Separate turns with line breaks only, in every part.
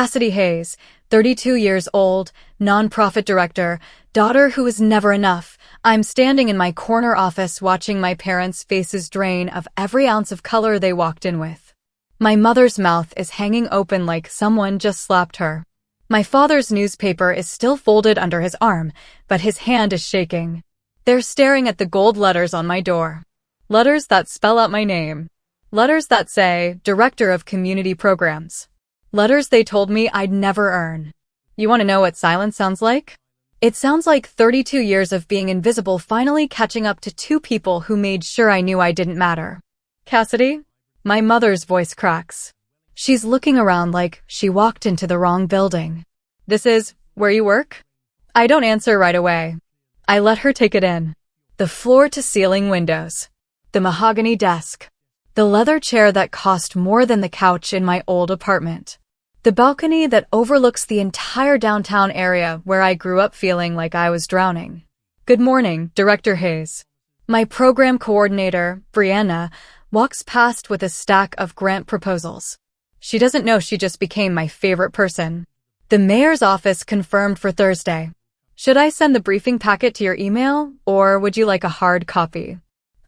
Cassidy Hayes, 32 years old, nonprofit director, daughter who is never enough. I'm standing in my corner office watching my parents' faces drain of every ounce of color they walked in with. My mother's mouth is hanging open like someone just slapped her. My father's newspaper is still folded under his arm, but his hand is shaking. They're staring at the gold letters on my door. Letters that spell out my name. Letters that say, Director of Community Programs. Letters they told me I'd never earn. You want to know what silence sounds like? It sounds like 32 years of being invisible finally catching up to two people who made sure I knew I didn't matter. Cassidy? My mother's voice cracks. She's looking around like she walked into the wrong building. This is where you work? I don't answer right away. I let her take it in. The floor-to-ceiling windows. The mahogany desk. The leather chair that cost more than the couch in my old apartment. The balcony that overlooks the entire downtown area where I grew up feeling like I was drowning. Good morning, Director Hayes. My program coordinator, Brianna, walks past with a stack of grant proposals. She doesn't know she just became my favorite person. The mayor's office confirmed for Thursday. Should I send the briefing packet to your email, or would you like a hard copy?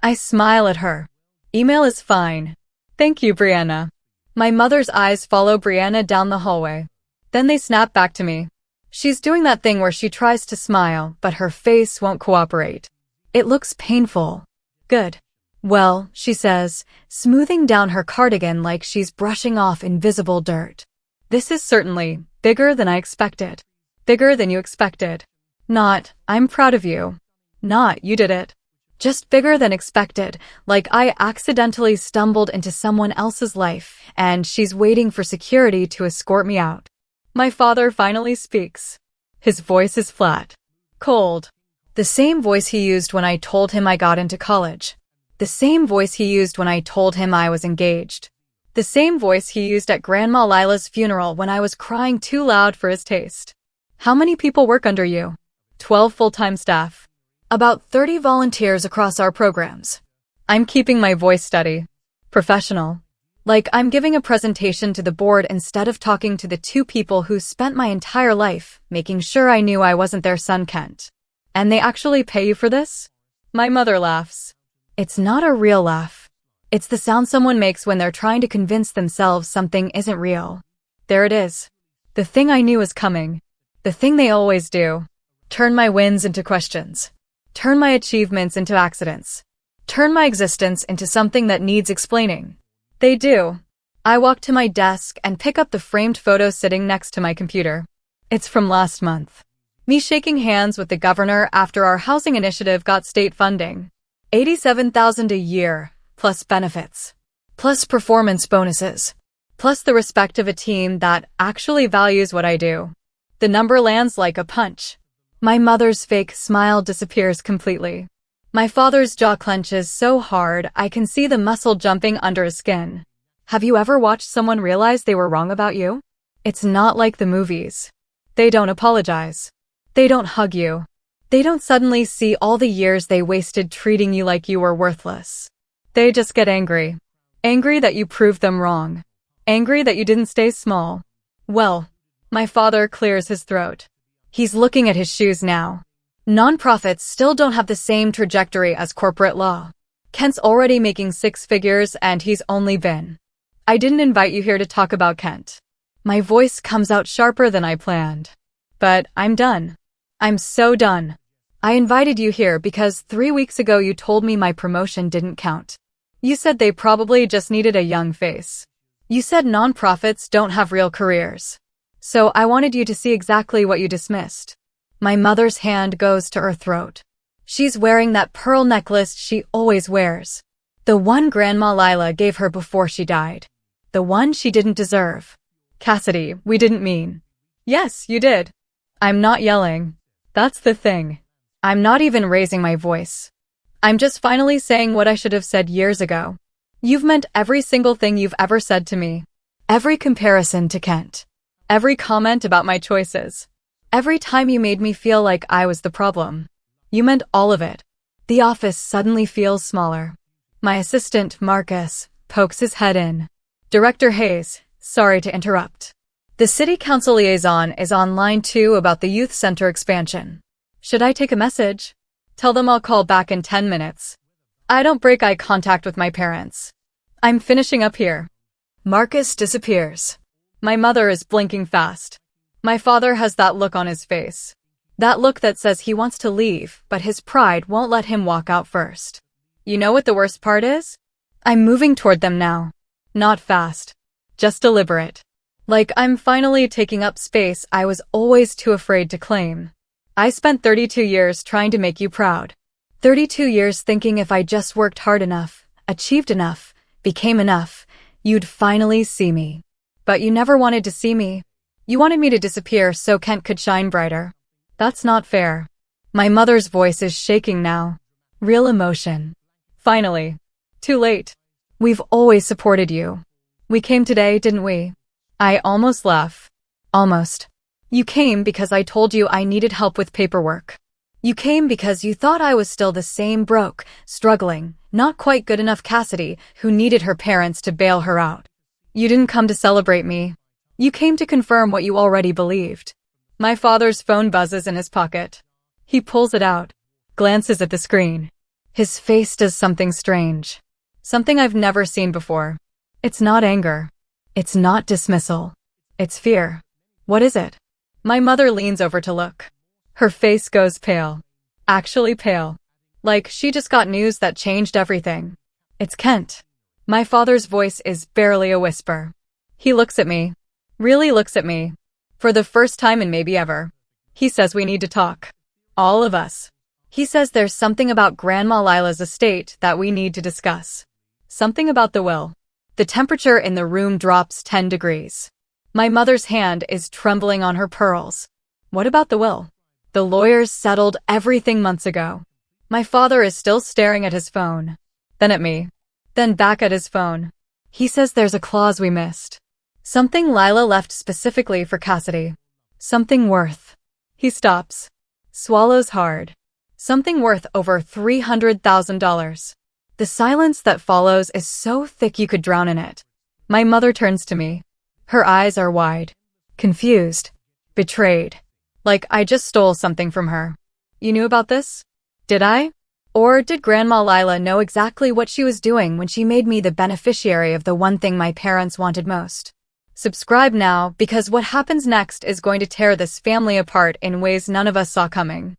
I smile at her. Email is fine. Thank you, Brianna. My mother's eyes follow Brianna down the hallway. Then they snap back to me. She's doing that thing where she tries to smile, but her face won't cooperate. It looks painful. Good. Well, she says, smoothing down her cardigan like she's brushing off invisible dirt. This is certainly bigger than I expected. Bigger than you expected. Not, I'm proud of you. Not, you did it. Just bigger than expected, like I accidentally stumbled into someone else's life, and she's waiting for security to escort me out. My father finally speaks. His voice is flat. Cold. The same voice he used when I told him I got into college. The same voice he used when I told him I was engaged. The same voice he used at Grandma Lila's funeral when I was crying too loud for his taste. How many people work under you? 12 full-time staff. About 30 volunteers across our programs. I'm keeping my voice steady. Professional. Like I'm giving a presentation to the board instead of talking to the two people who spent my entire life making sure I knew I wasn't their son Kent. And they actually pay you for this? My mother laughs. It's not a real laugh. It's the sound someone makes when they're trying to convince themselves something isn't real. There it is. The thing I knew was coming. The thing they always do. Turn my wins into questions. Turn my achievements into accidents. Turn my existence into something that needs explaining. They do. I walk to my desk and pick up the framed photo sitting next to my computer. It's from last month. Me shaking hands with the governor after our housing initiative got state funding. $87,000 a year, plus benefits. Plus performance bonuses. Plus the respect of a team that actually values what I do. The number lands like a punch. My mother's fake smile disappears completely. My father's jaw clenches so hard I can see the muscle jumping under his skin. Have you ever watched someone realize they were wrong about you? It's not like the movies. They don't apologize. They don't hug you. They don't suddenly see all the years they wasted treating you like you were worthless. They just get angry. Angry that you proved them wrong. Angry that you didn't stay small. Well, my father clears his throat. He's looking at his shoes now. Nonprofits still don't have the same trajectory as corporate law. Kent's already making six figures and he's only been. I didn't invite you here to talk about Kent. My voice comes out sharper than I planned. But I'm done. I'm so done. I invited you here because 3 weeks ago you told me my promotion didn't count. You said they probably just needed a young face. You said nonprofits don't have real careers. So I wanted you to see exactly what you dismissed. My mother's hand goes to her throat. She's wearing that pearl necklace she always wears. The one Grandma Lila gave her before she died. The one she didn't deserve. Cassidy, we didn't mean. Yes, you did. I'm not yelling. That's the thing. I'm not even raising my voice. I'm just finally saying what I should have said years ago. You've meant every single thing you've ever said to me. Every comparison to Kent. Every comment about my choices. Every time you made me feel like I was the problem. You meant all of it. The office suddenly feels smaller. My assistant, Marcus, pokes his head in. Director Hayes, sorry to interrupt. The city council liaison is on line 2 about the youth center expansion. Should I take a message? Tell them I'll call back in 10 minutes. I don't break eye contact with my parents. I'm finishing up here. Marcus disappears. My mother is blinking fast. My father has that look on his face. That look that says he wants to leave, but his pride won't let him walk out first. You know what the worst part is? I'm moving toward them now. Not fast. Just deliberate. Like I'm finally taking up space I was always too afraid to claim. I spent 32 years trying to make you proud. 32 years thinking if I just worked hard enough, achieved enough, became enough, you'd finally see me. But you never wanted to see me. You wanted me to disappear so Kent could shine brighter. That's not fair. My mother's voice is shaking now. Real emotion. Finally. Too late. We've always supported you. We came today, didn't we? I almost laugh. Almost. You came because I told you I needed help with paperwork. You came because you thought I was still the same broke, struggling, not quite good enough Cassidy who needed her parents to bail her out. You didn't come to celebrate me. You came to confirm what you already believed. My father's phone buzzes in his pocket. He pulls it out, glances at the screen. His face does something strange. Something I've never seen before. It's not anger. It's not dismissal. It's fear. What is it? My mother leans over to look. Her face goes pale. Actually pale. Like she just got news that changed everything. It's Kent. My father's voice is barely a whisper. He looks at me. Really looks at me. For the first time in maybe ever. He says we need to talk. All of us. He says there's something about Grandma Lila's estate that we need to discuss. Something about the will. The temperature in the room drops 10 degrees. My mother's hand is trembling on her pearls. What about the will? The lawyers settled everything months ago. My father is still staring at his phone. Then at me. Then back at his phone. He says there's a clause we missed. Something Lila left specifically for Cassidy. Something worth. He stops. Swallows hard. Something worth over $300,000. The silence that follows is so thick you could drown in it. My mother turns to me. Her eyes are wide. Confused. Betrayed. Like I just stole something from her. You knew about this? Did I? Or did Grandma Lila know exactly what she was doing when she made me the beneficiary of the one thing my parents wanted most? Subscribe now because what happens next is going to tear this family apart in ways none of us saw coming.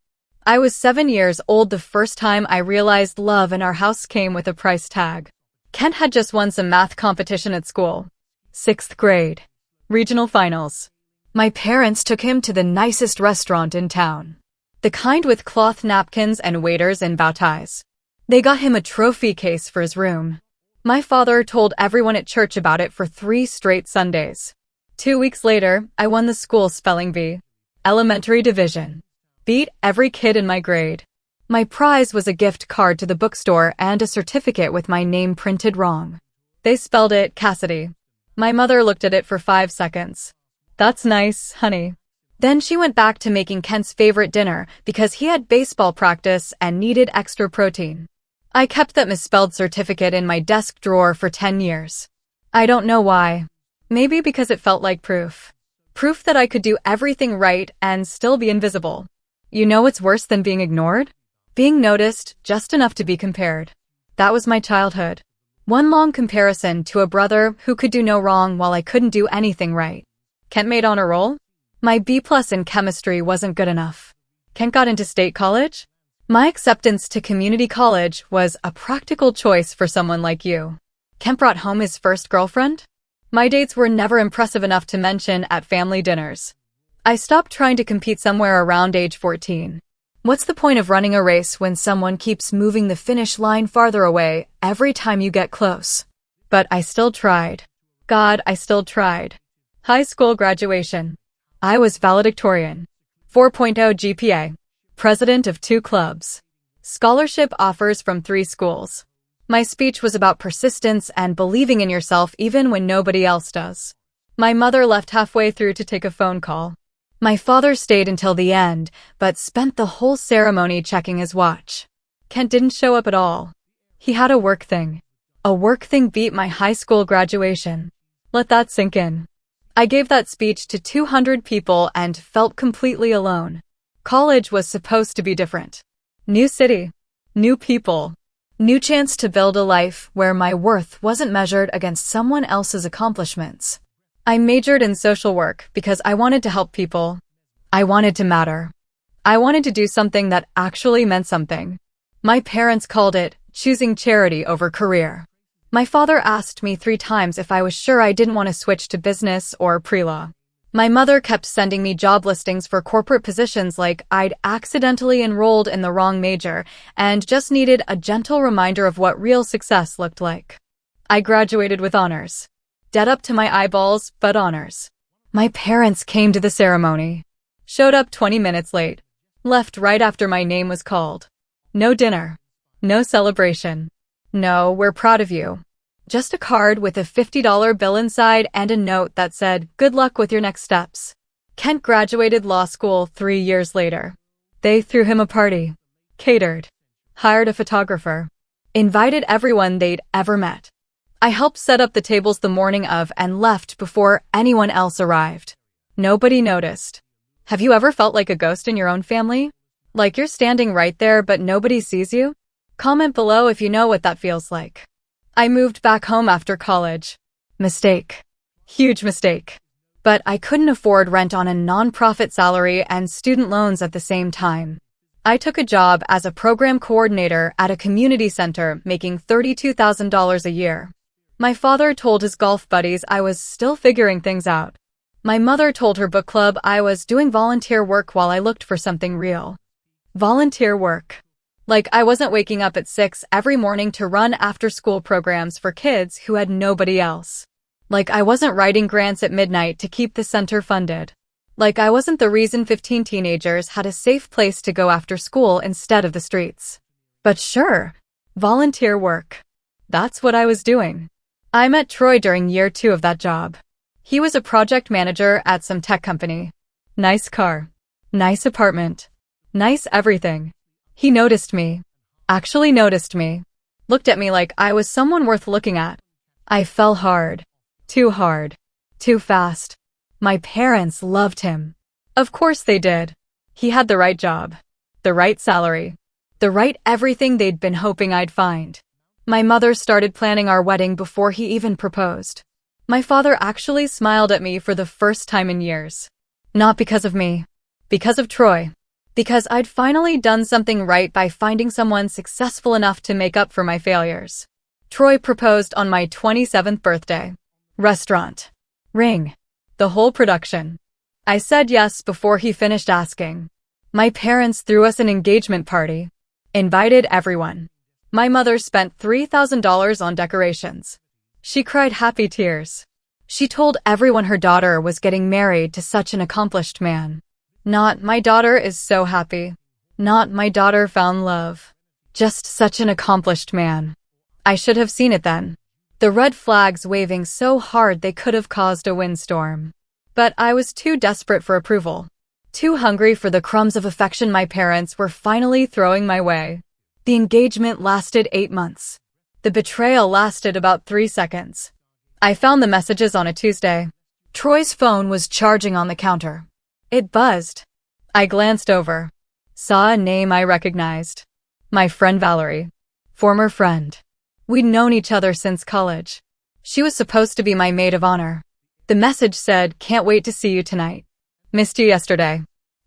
I was 7 years old the first time I realized love in our house came with a price tag. Kent had just won some math competition at school. 6th grade. Regional finals. My parents took him to the nicest restaurant in town. The kind with cloth napkins and waiters in bow ties. They got him a trophy case for his room. My father told everyone at church about it for 3 straight Sundays. 2 weeks later, I won the school spelling bee. Elementary division. Beat every kid in my grade. My prize was a gift card to the bookstore and a certificate with my name printed wrong. They spelled it Cassidy. My mother looked at it for 5 seconds. That's nice, honey. Then she went back to making Kent's favorite dinner because he had baseball practice and needed extra protein. I kept that misspelled certificate in my desk drawer for 10 years. I don't know why. Maybe because it felt like proof. Proof that I could do everything right and still be invisible. You know what's worse than being ignored? Being noticed just enough to be compared. That was my childhood. One long comparison to a brother who could do no wrong while I couldn't do anything right. Kent made honor roll? My B+ in chemistry wasn't good enough. Kent got into state college? My acceptance to community college was a practical choice for someone like you. Kent brought home his first girlfriend? My dates were never impressive enough to mention at family dinners. I stopped trying to compete somewhere around age 14. What's the point of running a race when someone keeps moving the finish line farther away every time you get close? But I still tried. God, I still tried. High school graduation. I was valedictorian. 4.0 GPA. President of 2 clubs. Scholarship offers from 3 schools. My speech was about persistence and believing in yourself even when nobody else does. My mother left halfway through to take a phone call. My father stayed until the end, but spent the whole ceremony checking his watch. Kent didn't show up at all. He had a work thing. A work thing beat my high school graduation. Let that sink in. I gave that speech to 200 people and felt completely alone. College was supposed to be different. New city, new people, new chance to build a life where my worth wasn't measured against someone else's accomplishments. I majored in social work because I wanted to help people. I wanted to matter. I wanted to do something that actually meant something. My parents called it choosing charity over career. My father asked me 3 times if I was sure I didn't want to switch to business or pre-law. My mother kept sending me job listings for corporate positions like I'd accidentally enrolled in the wrong major and just needed a gentle reminder of what real success looked like. I graduated with honors. Dead up to my eyeballs, but honors. My parents came to the ceremony. Showed up 20 minutes late. Left right after my name was called. No dinner. No celebration. No, we're proud of you. Just a card with a $50 bill inside and a note that said, good luck with your next steps. Kent graduated law school 3 years later. They threw him a party. Catered. Hired a photographer. Invited everyone they'd ever met. I helped set up the tables the morning of and left before anyone else arrived. Nobody noticed. Have you ever felt like a ghost in your own family? Like you're standing right there but nobody sees you? Comment below if you know what that feels like. I moved back home after college. Mistake. Huge mistake. But I couldn't afford rent on a nonprofit salary and student loans at the same time. I took a job as a program coordinator at a community center making $32,000 a year. My father told his golf buddies I was still figuring things out. My mother told her book club I was doing volunteer work while I looked for something real. Volunteer work. Like I wasn't waking up at 6 every morning to run after-school programs for kids who had nobody else. Like I wasn't writing grants at midnight to keep the center funded. Like I wasn't the reason 15 teenagers had a safe place to go after school instead of the streets. But sure, volunteer work. That's what I was doing. I met Troy during year 2 of that job. He was a project manager at some tech company. Nice car. Nice apartment. Nice everything. He noticed me. Actually noticed me. Looked at me like I was someone worth looking at. I fell hard. Too hard. Too fast. My parents loved him. Of course they did. He had the right job. The right salary. The right everything they'd been hoping I'd find. My mother started planning our wedding before he even proposed. My father actually smiled at me for the first time in years. Not because of me. Because of Troy. Because I'd finally done something right by finding someone successful enough to make up for my failures. Troy proposed on my 27th birthday. Restaurant. Ring. The whole production. I said yes before he finished asking. My parents threw us an engagement party. Invited everyone. My mother spent $3,000 on decorations. She cried happy tears. She told everyone her daughter was getting married to such an accomplished man. Not, my daughter is so happy. Not, my daughter found love. Just such an accomplished man. I should have seen it then. The red flags waving so hard they could have caused a windstorm. But I was too desperate for approval. Too hungry for the crumbs of affection my parents were finally throwing my way. The engagement lasted 8 months. The betrayal lasted about 3 seconds. I found the messages on a Tuesday. Troy's phone was charging on the counter. It buzzed. I glanced over. Saw a name I recognized. My friend Valerie. Former friend. We'd known each other since college. She was supposed to be my maid of honor. The message said, can't wait to see you tonight. Missed you yesterday.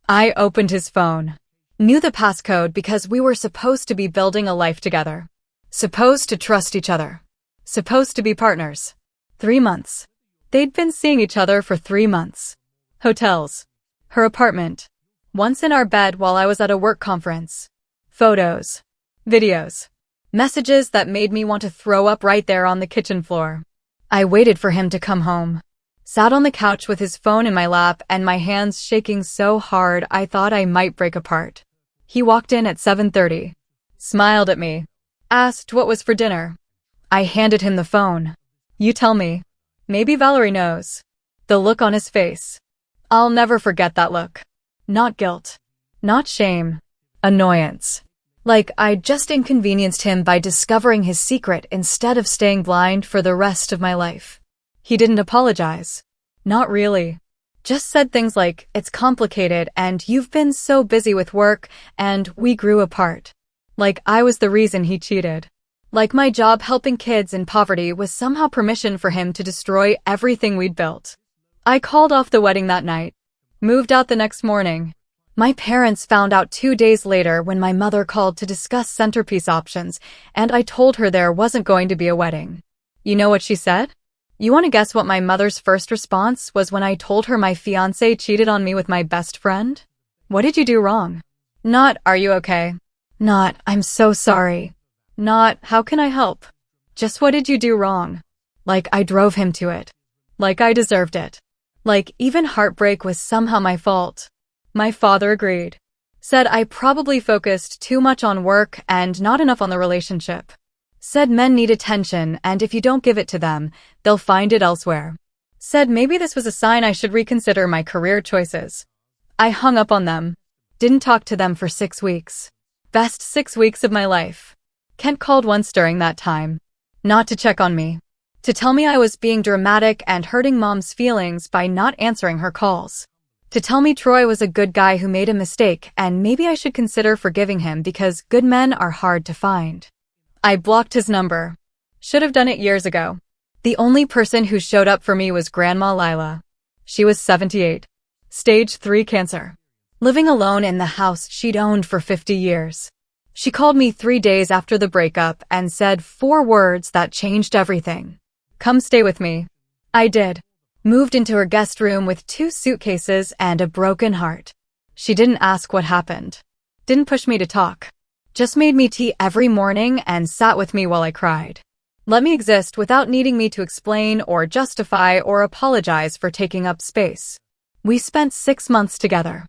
I opened his phone. Knew the passcode because we were supposed to be building a life together. Supposed to trust each other. Supposed to be partners. 3 months. They'd been seeing each other for 3 months. Hotels. Her apartment. Once in our bed while I was at a work conference. Photos. Videos. Messages that made me want to throw up right there on the kitchen floor. I waited for him to come home. Sat on the couch with his phone in my lap and my hands shaking so hard I thought I might break apart. He walked in at 7:30. Smiled at me. Asked what was for dinner. I handed him the phone. You tell me. Maybe Valerie knows. The look on his face. I'll never forget that look. Not guilt. Not shame. Annoyance. Like I'd just inconvenienced him by discovering his secret instead of staying blind for the rest of my life. He didn't apologize. Not really. Just said things like, it's complicated and you've been so busy with work and we grew apart. Like I was the reason he cheated. Like my job helping kids in poverty was somehow permission for him to destroy everything we'd built. I called off the wedding that night. Moved out the next morning. My parents found out 2 days later when my mother called to discuss centerpiece options, and I told her there wasn't going to be a wedding. You know what she said? You want to guess what my mother's first response was when I told her my fiancé cheated on me with my best friend? What did you do wrong? Not, are you okay? Not, I'm so sorry. Not, how can I help? Just what did you do wrong? Like I drove him to it. Like I deserved it. Like even heartbreak was somehow my fault. My father agreed. Said I probably focused too much on work and not enough on the relationship. Said men need attention and if you don't give it to them, they'll find it elsewhere. Said maybe this was a sign I should reconsider my career choices. I hung up on them. Didn't talk to them for 6 weeks. Best 6 weeks of my life. Kent called once during that time. Not to check on me. To tell me I was being dramatic and hurting Mom's feelings by not answering her calls. To tell me Troy was a good guy who made a mistake and maybe I should consider forgiving him because good men are hard to find. I blocked his number. Should have done it years ago. The only person who showed up for me was Grandma Lila. She was 78. Stage 3 cancer. Living alone in the house she'd owned for 50 years. She called me 3 days after the breakup and said 4 words that changed everything. Come stay with me. I did. Moved into her guest room with 2 suitcases and a broken heart. She didn't ask what happened. Didn't push me to talk. Just made me tea every morning and sat with me while I cried. Let me exist without needing me to explain or justify or apologize for taking up space. We spent 6 months together.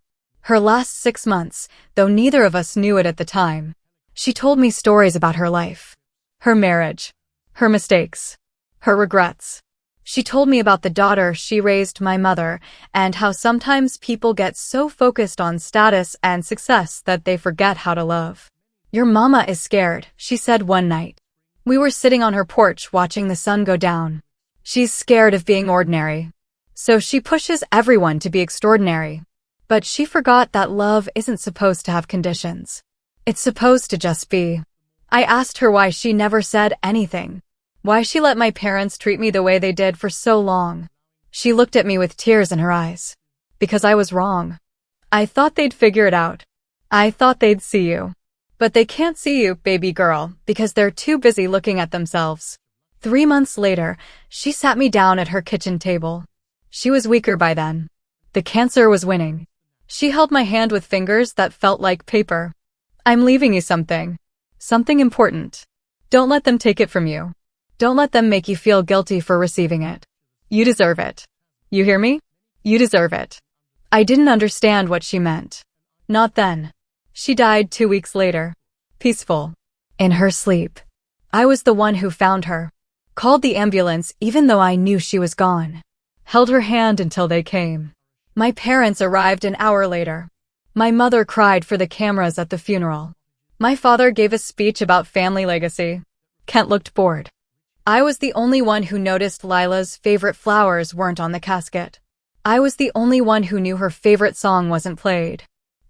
Her last 6 months, though neither of us knew it at the time. She told me stories about her life. Her marriage. Her mistakes. Her regrets. She told me about the daughter she raised, my mother, and how sometimes people get so focused on status and success that they forget how to love. Your mama is scared, she said one night. We were sitting on her porch watching the sun go down. She's scared of being ordinary. So she pushes everyone to be extraordinary. But she forgot that love isn't supposed to have conditions. It's supposed to just be. I asked her why she never said anything. Why she let my parents treat me the way they did for so long. She looked at me with tears in her eyes. Because I was wrong. I thought they'd figure it out. I thought they'd see you. But they can't see you, baby girl, because they're too busy looking at themselves. 3 months later, she sat me down at her kitchen table. She was weaker by then. The cancer was winning. She held my hand with fingers that felt like paper. I'm leaving you something. Something important. Don't let them take it from you. Don't let them make you feel guilty for receiving it. You deserve it. You hear me? You deserve it. I didn't understand what she meant. Not then. She died 2 weeks later. Peaceful. In her sleep. I was the one who found her. Called the ambulance even though I knew she was gone. Held her hand until they came. My parents arrived an hour later. My mother cried for the cameras at the funeral. My father gave a speech about family legacy. Kent looked bored. I was the only one who noticed Lila's favorite flowers weren't on the casket. I was the only one who knew her favorite song wasn't played.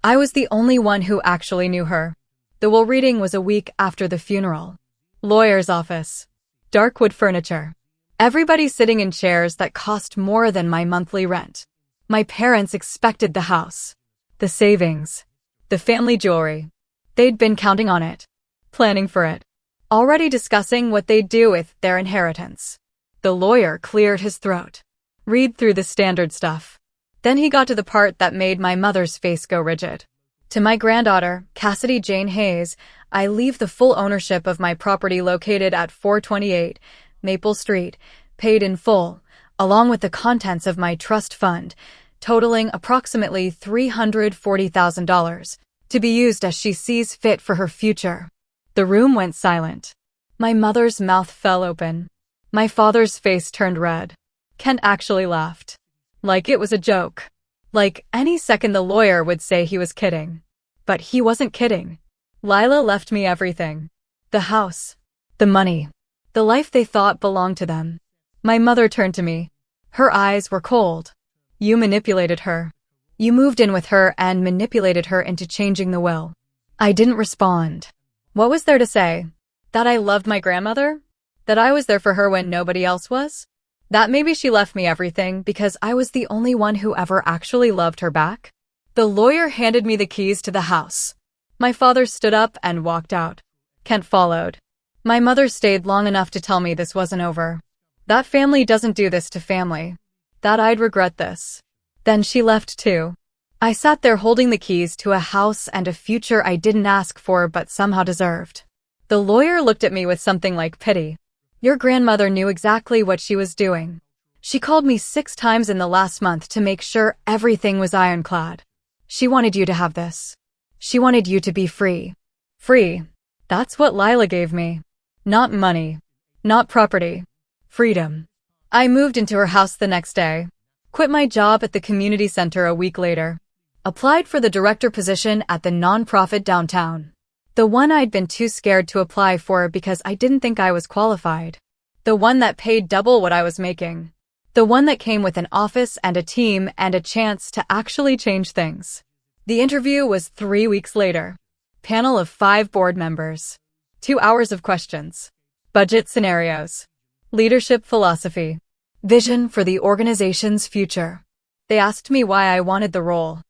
I was the only one who actually knew her. The will reading was a week after the funeral. Lawyer's office. Dark wood furniture. Everybody sitting in chairs that cost more than my monthly rent. My parents expected the house. The savings. The family jewelry. They'd been counting on it. Planning for it. Already discussing what they'd do with their inheritance. The lawyer cleared his throat. Read through the standard stuff. Then he got to the part that made my mother's face go rigid. To my granddaughter, Cassidy Jane Hayes, I leave the full ownership of my property located at 428 Maple Street, paid in full, along with the contents of my trust fund, totaling approximately $340,000, to be used as she sees fit for her future. The room went silent. My mother's mouth fell open. My father's face turned red. Kent actually laughed. Like it was a joke. Like any second the lawyer would say he was kidding. But he wasn't kidding. Lila left me everything. The house. The money. The life they thought belonged to them. My mother turned to me. Her eyes were cold. You manipulated her. You moved in with her and manipulated her into changing the will. I didn't respond. What was there to say? That I loved my grandmother? That I was there for her when nobody else was? That maybe she left me everything because I was the only one who ever actually loved her back? The lawyer handed me the keys to the house. My father stood up and walked out. Kent followed. My mother stayed long enough to tell me this wasn't over. That family doesn't do this to family. That I'd regret this. Then she left too. I sat there holding the keys to a house and a future I didn't ask for but somehow deserved. The lawyer looked at me with something like pity. Your grandmother knew exactly what she was doing. She called me 6 times in the last month to make sure everything was ironclad. She wanted you to have this. She wanted you to be free. Free. That's what Lila gave me. Not money. Not property. Freedom. I moved into her house the next day. Quit my job at the community center a week later. Applied for the director position at the nonprofit downtown. The one I'd been too scared to apply for because I didn't think I was qualified. The one that paid double what I was making. The one that came with an office and a team and a chance to actually change things. The interview was 3 weeks later. Panel of 5 board members. 2 hours of questions. Budget scenarios. Leadership philosophy. Vision for the organization's future. They asked me why I wanted the role.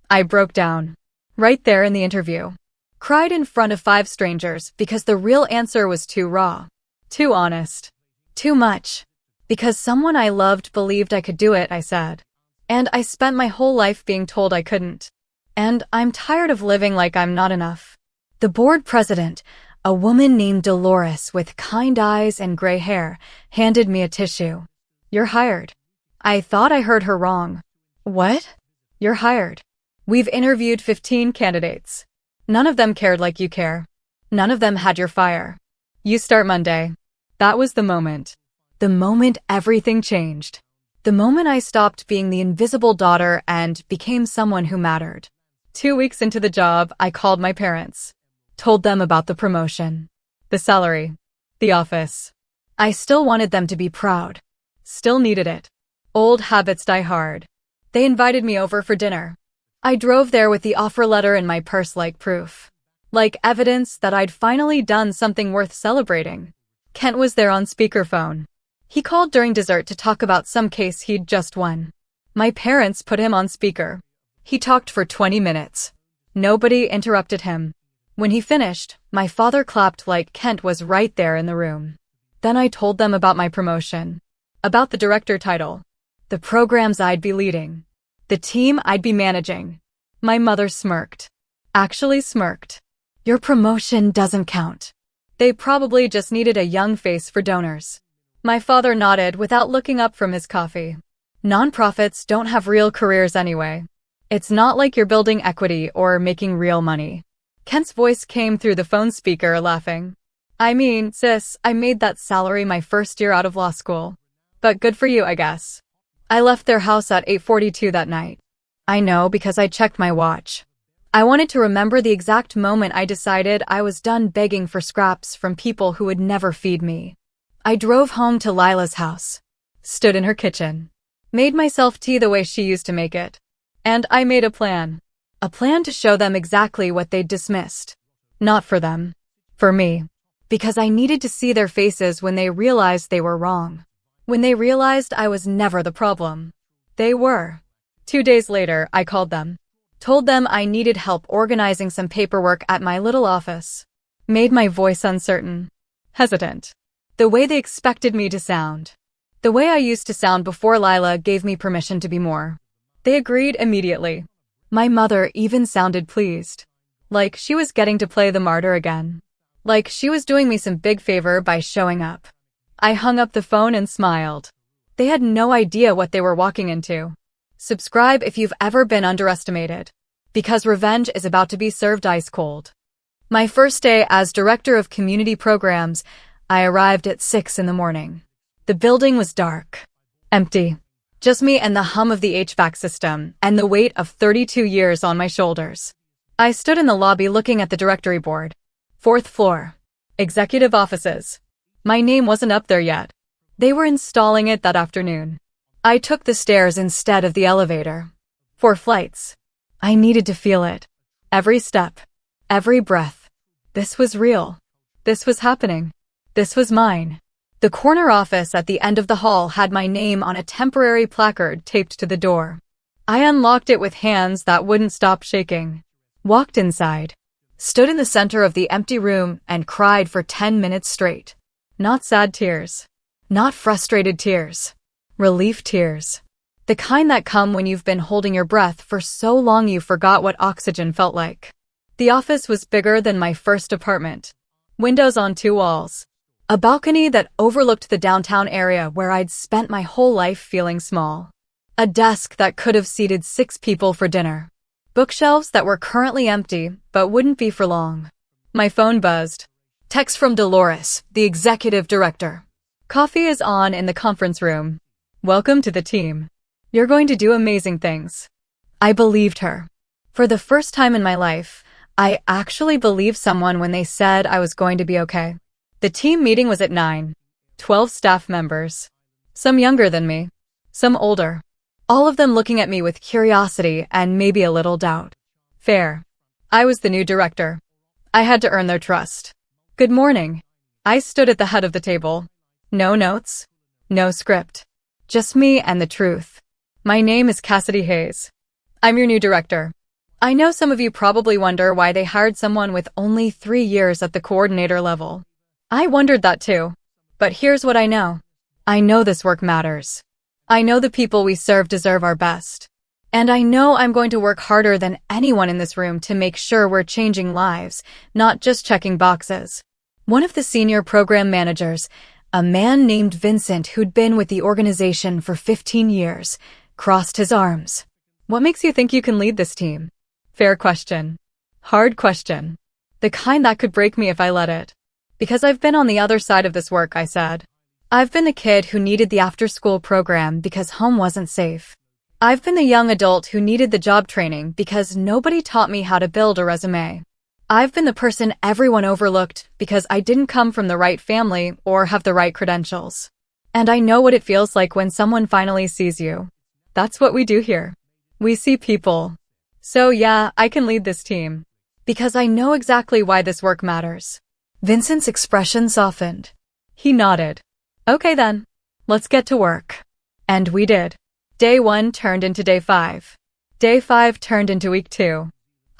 I broke down. Right there in the interview. Cried in front of 5 strangers because the real answer was too raw. Too honest. Too much. Because someone I loved believed I could do it, I said. And I spent my whole life being told I couldn't. And I'm tired of living like I'm not enough. The board president, a woman named Dolores with kind eyes and gray hair, handed me a tissue. You're hired. I thought I heard her wrong. What? You're hired. We've interviewed 15 candidates. None of them cared like you care. None of them had your fire. You start Monday. That was the moment. The moment everything changed. The moment I stopped being the invisible daughter and became someone who mattered. 2 weeks into the job, I called my parents. Told them about the promotion. The salary. The office. I still wanted them to be proud. Still needed it. Old habits die hard. They invited me over for dinner. I drove there with the offer letter in my purse like proof. Like evidence that I'd finally done something worth celebrating. Kent was there on speakerphone. He called during dessert to talk about some case he'd just won. My parents put him on speaker. He talked for 20 minutes. Nobody interrupted him. When he finished, my father clapped like Kent was right there in the room. Then I told them about my promotion. About the director title. The programs I'd be leading. The team I'd be managing. My mother smirked. Actually smirked. Your promotion doesn't count. They probably just needed a young face for donors. My father nodded without looking up from his coffee. Nonprofits don't have real careers anyway. It's not like you're building equity or making real money. Kent's voice came through the phone speaker, laughing. I mean, sis, I made that salary my first year out of law school. But good for you, I guess. I left their house at 8:42 that night. I know because I checked my watch. I wanted to remember the exact moment I decided I was done begging for scraps from people who would never feed me. I drove home to Lila's house. Stood in her kitchen. Made myself tea the way she used to make it. And I made a plan. A plan to show them exactly what they'd dismissed. Not for them. For me. Because I needed to see their faces when they realized they were wrong. When they realized I was never the problem. They were. 2 days later, I called them. Told them I needed help organizing some paperwork at my little office. Made my voice uncertain. Hesitant. The way they expected me to sound. The way I used to sound before Lila gave me permission to be more. They agreed immediately. My mother even sounded pleased. Like she was getting to play the martyr again. Like she was doing me some big favor by showing up. I hung up the phone and smiled. They had no idea what they were walking into. Subscribe if you've ever been underestimated. Because revenge is about to be served ice cold. My first day as director of community programs, I arrived at 6 in the morning. The building was dark. Empty. Just me and the hum of the HVAC system and the weight of 32 years on my shoulders. I stood in the lobby looking at the directory board. 4th floor. Executive offices. My name wasn't up there yet. They were installing it that afternoon. I took the stairs instead of the elevator. 4 flights. I needed to feel it. Every step. Every breath. This was real. This was happening. This was mine. The corner office at the end of the hall had my name on a temporary placard taped to the door. I unlocked it with hands that wouldn't stop shaking. Walked inside. Stood in the center of the empty room and cried for 10 minutes straight. Not sad tears. Not frustrated tears. Relief tears. The kind that come when you've been holding your breath for so long you forgot what oxygen felt like. The office was bigger than my first apartment. Windows on 2 walls. A balcony that overlooked the downtown area where I'd spent my whole life feeling small. A desk that could have seated 6 people for dinner. Bookshelves that were currently empty, but wouldn't be for long. My phone buzzed. Text from Dolores, the executive director. Coffee is on in the conference room. Welcome to the team. You're going to do amazing things. I believed her. For the first time in my life, I actually believed someone when they said I was going to be okay. The team meeting was at 9. 12 staff members. Some younger than me. Some older. All of them looking at me with curiosity and maybe a little doubt. Fair. I was the new director. I had to earn their trust. Good morning. I stood at the head of the table. No notes. No script. Just me and the truth. My name is Cassidy Hayes. I'm your new director. I know some of you probably wonder why they hired someone with only 3 years at the coordinator level. I wondered that too. But here's what I know. I know this work matters. I know the people we serve deserve our best. And I know I'm going to work harder than anyone in this room to make sure we're changing lives, not just checking boxes. One of the senior program managers, a man named Vincent who'd been with the organization for 15 years, crossed his arms. What makes you think you can lead this team? Fair question. Hard question. The kind that could break me if I let it. Because I've been on the other side of this work, I said. I've been the kid who needed the after-school program because home wasn't safe. I've been the young adult who needed the job training because nobody taught me how to build a resume. I've been the person everyone overlooked because I didn't come from the right family or have the right credentials. And I know what it feels like when someone finally sees you. That's what we do here. We see people. So yeah, I can lead this team. Because I know exactly why this work matters. Vincent's expression softened. He nodded. Okay then, let's get to work. And we did. Day 1 turned into day 5. Day 5 turned into week 2.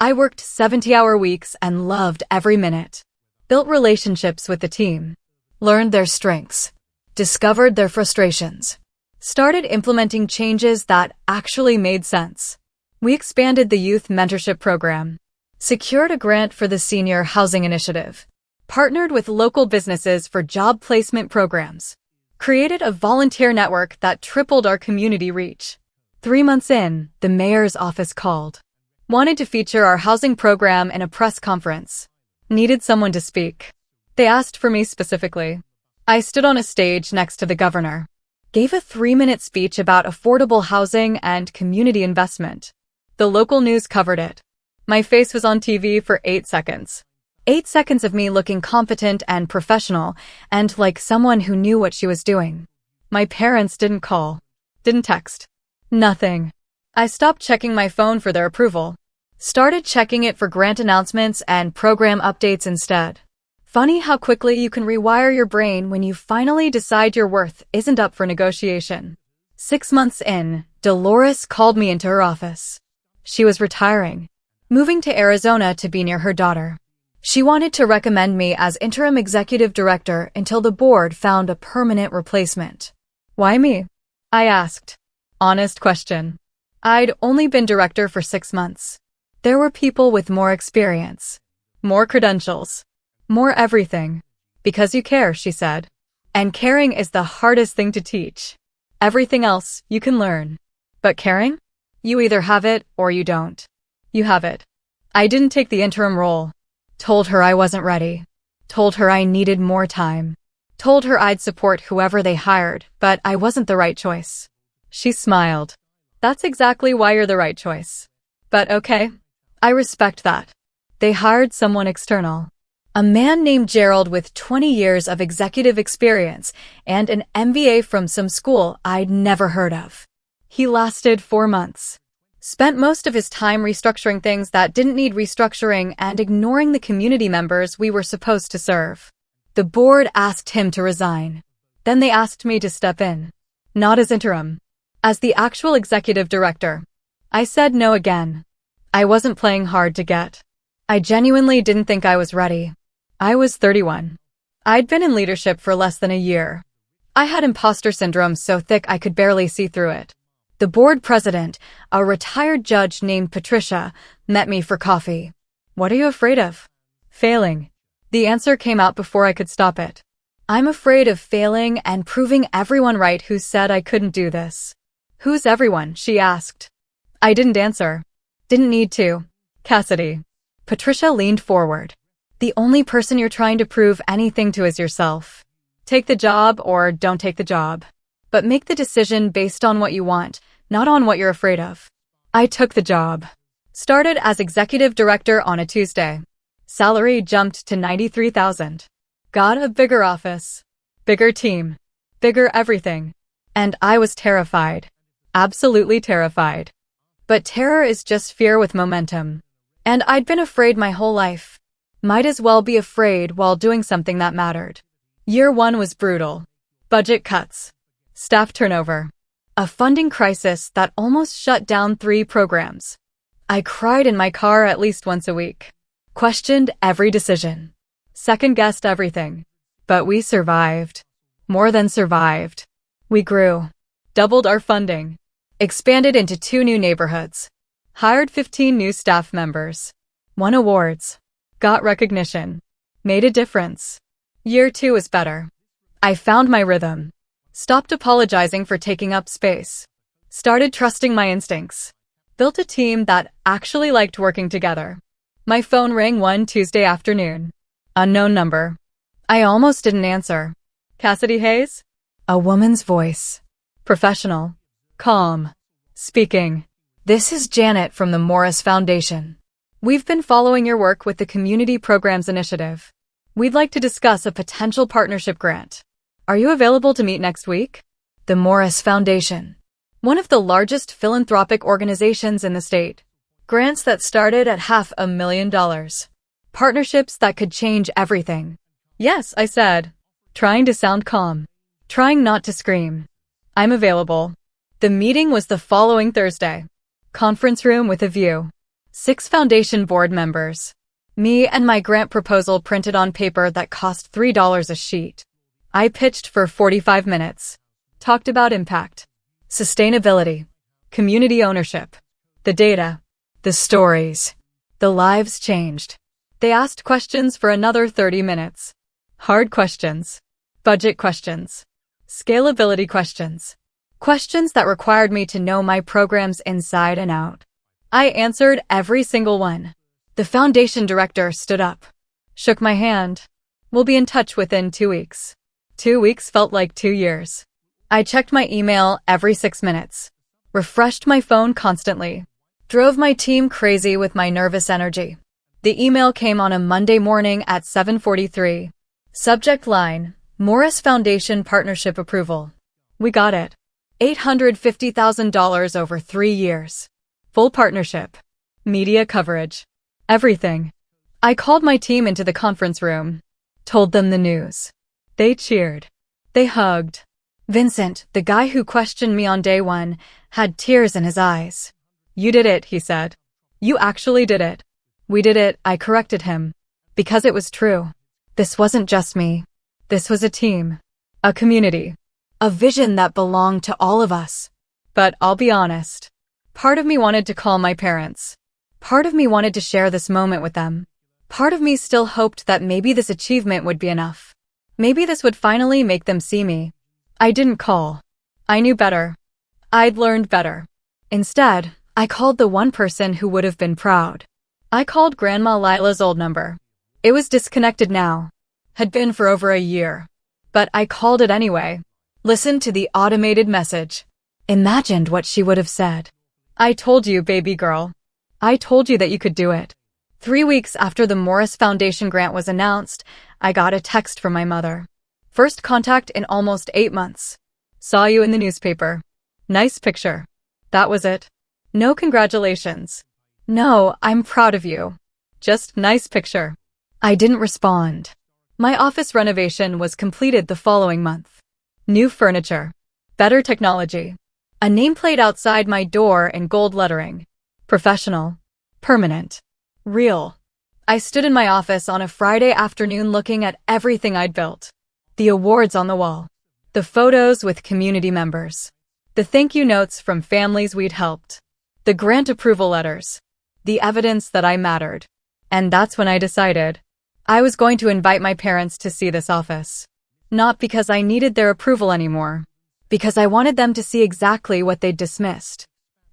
I worked 70-hour weeks and loved every minute. Built relationships with the team. Learned their strengths. Discovered their frustrations. Started implementing changes that actually made sense. We expanded the youth mentorship program. Secured a grant for the senior housing initiative. Partnered with local businesses for job placement programs. Created a volunteer network that tripled our community reach. 3 months in, the mayor's office called. Wanted to feature our housing program in a press conference. Needed someone to speak. They asked for me specifically. I stood on a stage next to the governor. Gave a 3-minute speech about affordable housing and community investment. The local news covered it. My face was on TV for 8 seconds. 8 seconds of me looking competent and professional, and like someone who knew what she was doing. My parents didn't call. Didn't text. Nothing. I stopped checking my phone for their approval. Started checking it for grant announcements and program updates instead. Funny how quickly you can rewire your brain when you finally decide your worth isn't up for negotiation. 6 months in, Dolores called me into her office. She was retiring. Moving to Arizona to be near her daughter. She wanted to recommend me as interim executive director until the board found a permanent replacement. Why me? I asked. Honest question. I'd only been director for 6 months. There were people with more experience, more credentials, more everything. Because you care, she said. And caring is the hardest thing to teach. Everything else you can learn. But caring? You either have it or you don't. You have it. I didn't take the interim role. Told her I wasn't ready. Told her I needed more time. Told her I'd support whoever they hired, but I wasn't the right choice. She smiled. That's exactly why you're the right choice. But okay. I respect that. They hired someone external. A man named Gerald with 20 years of executive experience and an MBA from some school I'd never heard of. He lasted 4 months. Spent most of his time restructuring things that didn't need restructuring and ignoring the community members we were supposed to serve. The board asked him to resign. Then they asked me to step in. Not as interim. As the actual executive director. I said no again. I wasn't playing hard to get. I genuinely didn't think I was ready. I was 31. I'd been in leadership for less than a year. I had imposter syndrome so thick I could barely see through it. The board president, a retired judge named Patricia, met me for coffee. What are you afraid of? Failing. The answer came out before I could stop it. I'm afraid of failing and proving everyone right who said I couldn't do this. Who's everyone? She asked. I didn't answer. Didn't need to. Cassidy. Patricia leaned forward. The only person you're trying to prove anything to is yourself. Take the job or don't take the job. But make the decision based on what you want, not on what you're afraid of. I took the job. Started as executive director on a Tuesday. Salary jumped to $93,000. Got a bigger office. Bigger team. Bigger everything. And I was terrified. Absolutely terrified. But terror is just fear with momentum. And I'd been afraid my whole life. Might as well be afraid while doing something that mattered. Year 1 was brutal. Budget cuts. Staff turnover. A funding crisis that almost shut down 3 programs. I cried in my car at least once a week. Questioned every decision. Second-guessed everything. But we survived. More than survived. We grew. Doubled our funding. Expanded into 2 new neighborhoods. Hired 15 new staff members. Won awards. Got recognition. Made a difference. Year 2 was better. I found my rhythm. Stopped apologizing for taking up space. Started trusting my instincts. Built a team that actually liked working together. My phone rang one Tuesday afternoon. Unknown number. I almost didn't answer. Cassidy Hayes? A woman's voice. Professional. Calm. Speaking. This is Janet from the Morris Foundation. We've been following your work with the Community Programs Initiative. We'd like to discuss a potential partnership grant. Are you available to meet next week? The Morris Foundation. One of the largest philanthropic organizations in the state. Grants that started at $500,000. Partnerships that could change everything. Yes, I said. Trying to sound calm. Trying not to scream. I'm available. The meeting was the following Thursday. Conference room with a view. 6 foundation board members. Me and my grant proposal printed on paper that cost $3 a sheet. I pitched for 45 minutes. Talked about impact. Sustainability. Community ownership. The data. The stories. The lives changed. They asked questions for another 30 minutes. Hard questions. Budget questions. Scalability questions. Questions that required me to know my programs inside and out. I answered every single one. The foundation director stood up. Shook my hand. We'll be in touch within 2 weeks. 2 weeks felt like 2 years. I checked my email every 6 minutes. Refreshed my phone constantly. Drove my team crazy with my nervous energy. The email came on a Monday morning at 7:43. Subject line, Morris Foundation Partnership Approval. We got it. $850,000 over 3 years. Full partnership. Media coverage. Everything. I called my team into the conference room. Told them the news. They cheered. They hugged. Vincent, the guy who questioned me on day 1, had tears in his eyes. You did it, he said. You actually did it. We did it, I corrected him. Because it was true. This wasn't just me. This was a team. A community. A vision that belonged to all of us. But I'll be honest. Part of me wanted to call my parents. Part of me wanted to share this moment with them. Part of me still hoped that maybe this achievement would be enough. Maybe this would finally make them see me. I didn't call. I knew better. I'd learned better. Instead, I called the one person who would have been proud. I called Grandma Lila's old number. It was disconnected now. Had been for over a year. But I called it anyway. Listened to the automated message. Imagined what she would have said. I told you, baby girl. I told you that you could do it. 3 weeks after the Morris Foundation grant was announced, I got a text from my mother. First contact in almost 8 months. Saw you in the newspaper. Nice picture. That was it. No congratulations. No, I'm proud of you. Just nice picture. I didn't respond. My office renovation was completed the following month. New furniture. Better technology. A nameplate outside my door in gold lettering. Professional. Permanent. Real. I stood in my office on a Friday afternoon looking at everything I'd built. The awards on the wall. The photos with community members. The thank you notes from families we'd helped. The grant approval letters. The evidence that I mattered. And that's when I decided I was going to invite my parents to see this office. Not because I needed their approval anymore. Because I wanted them to see exactly what they'd dismissed.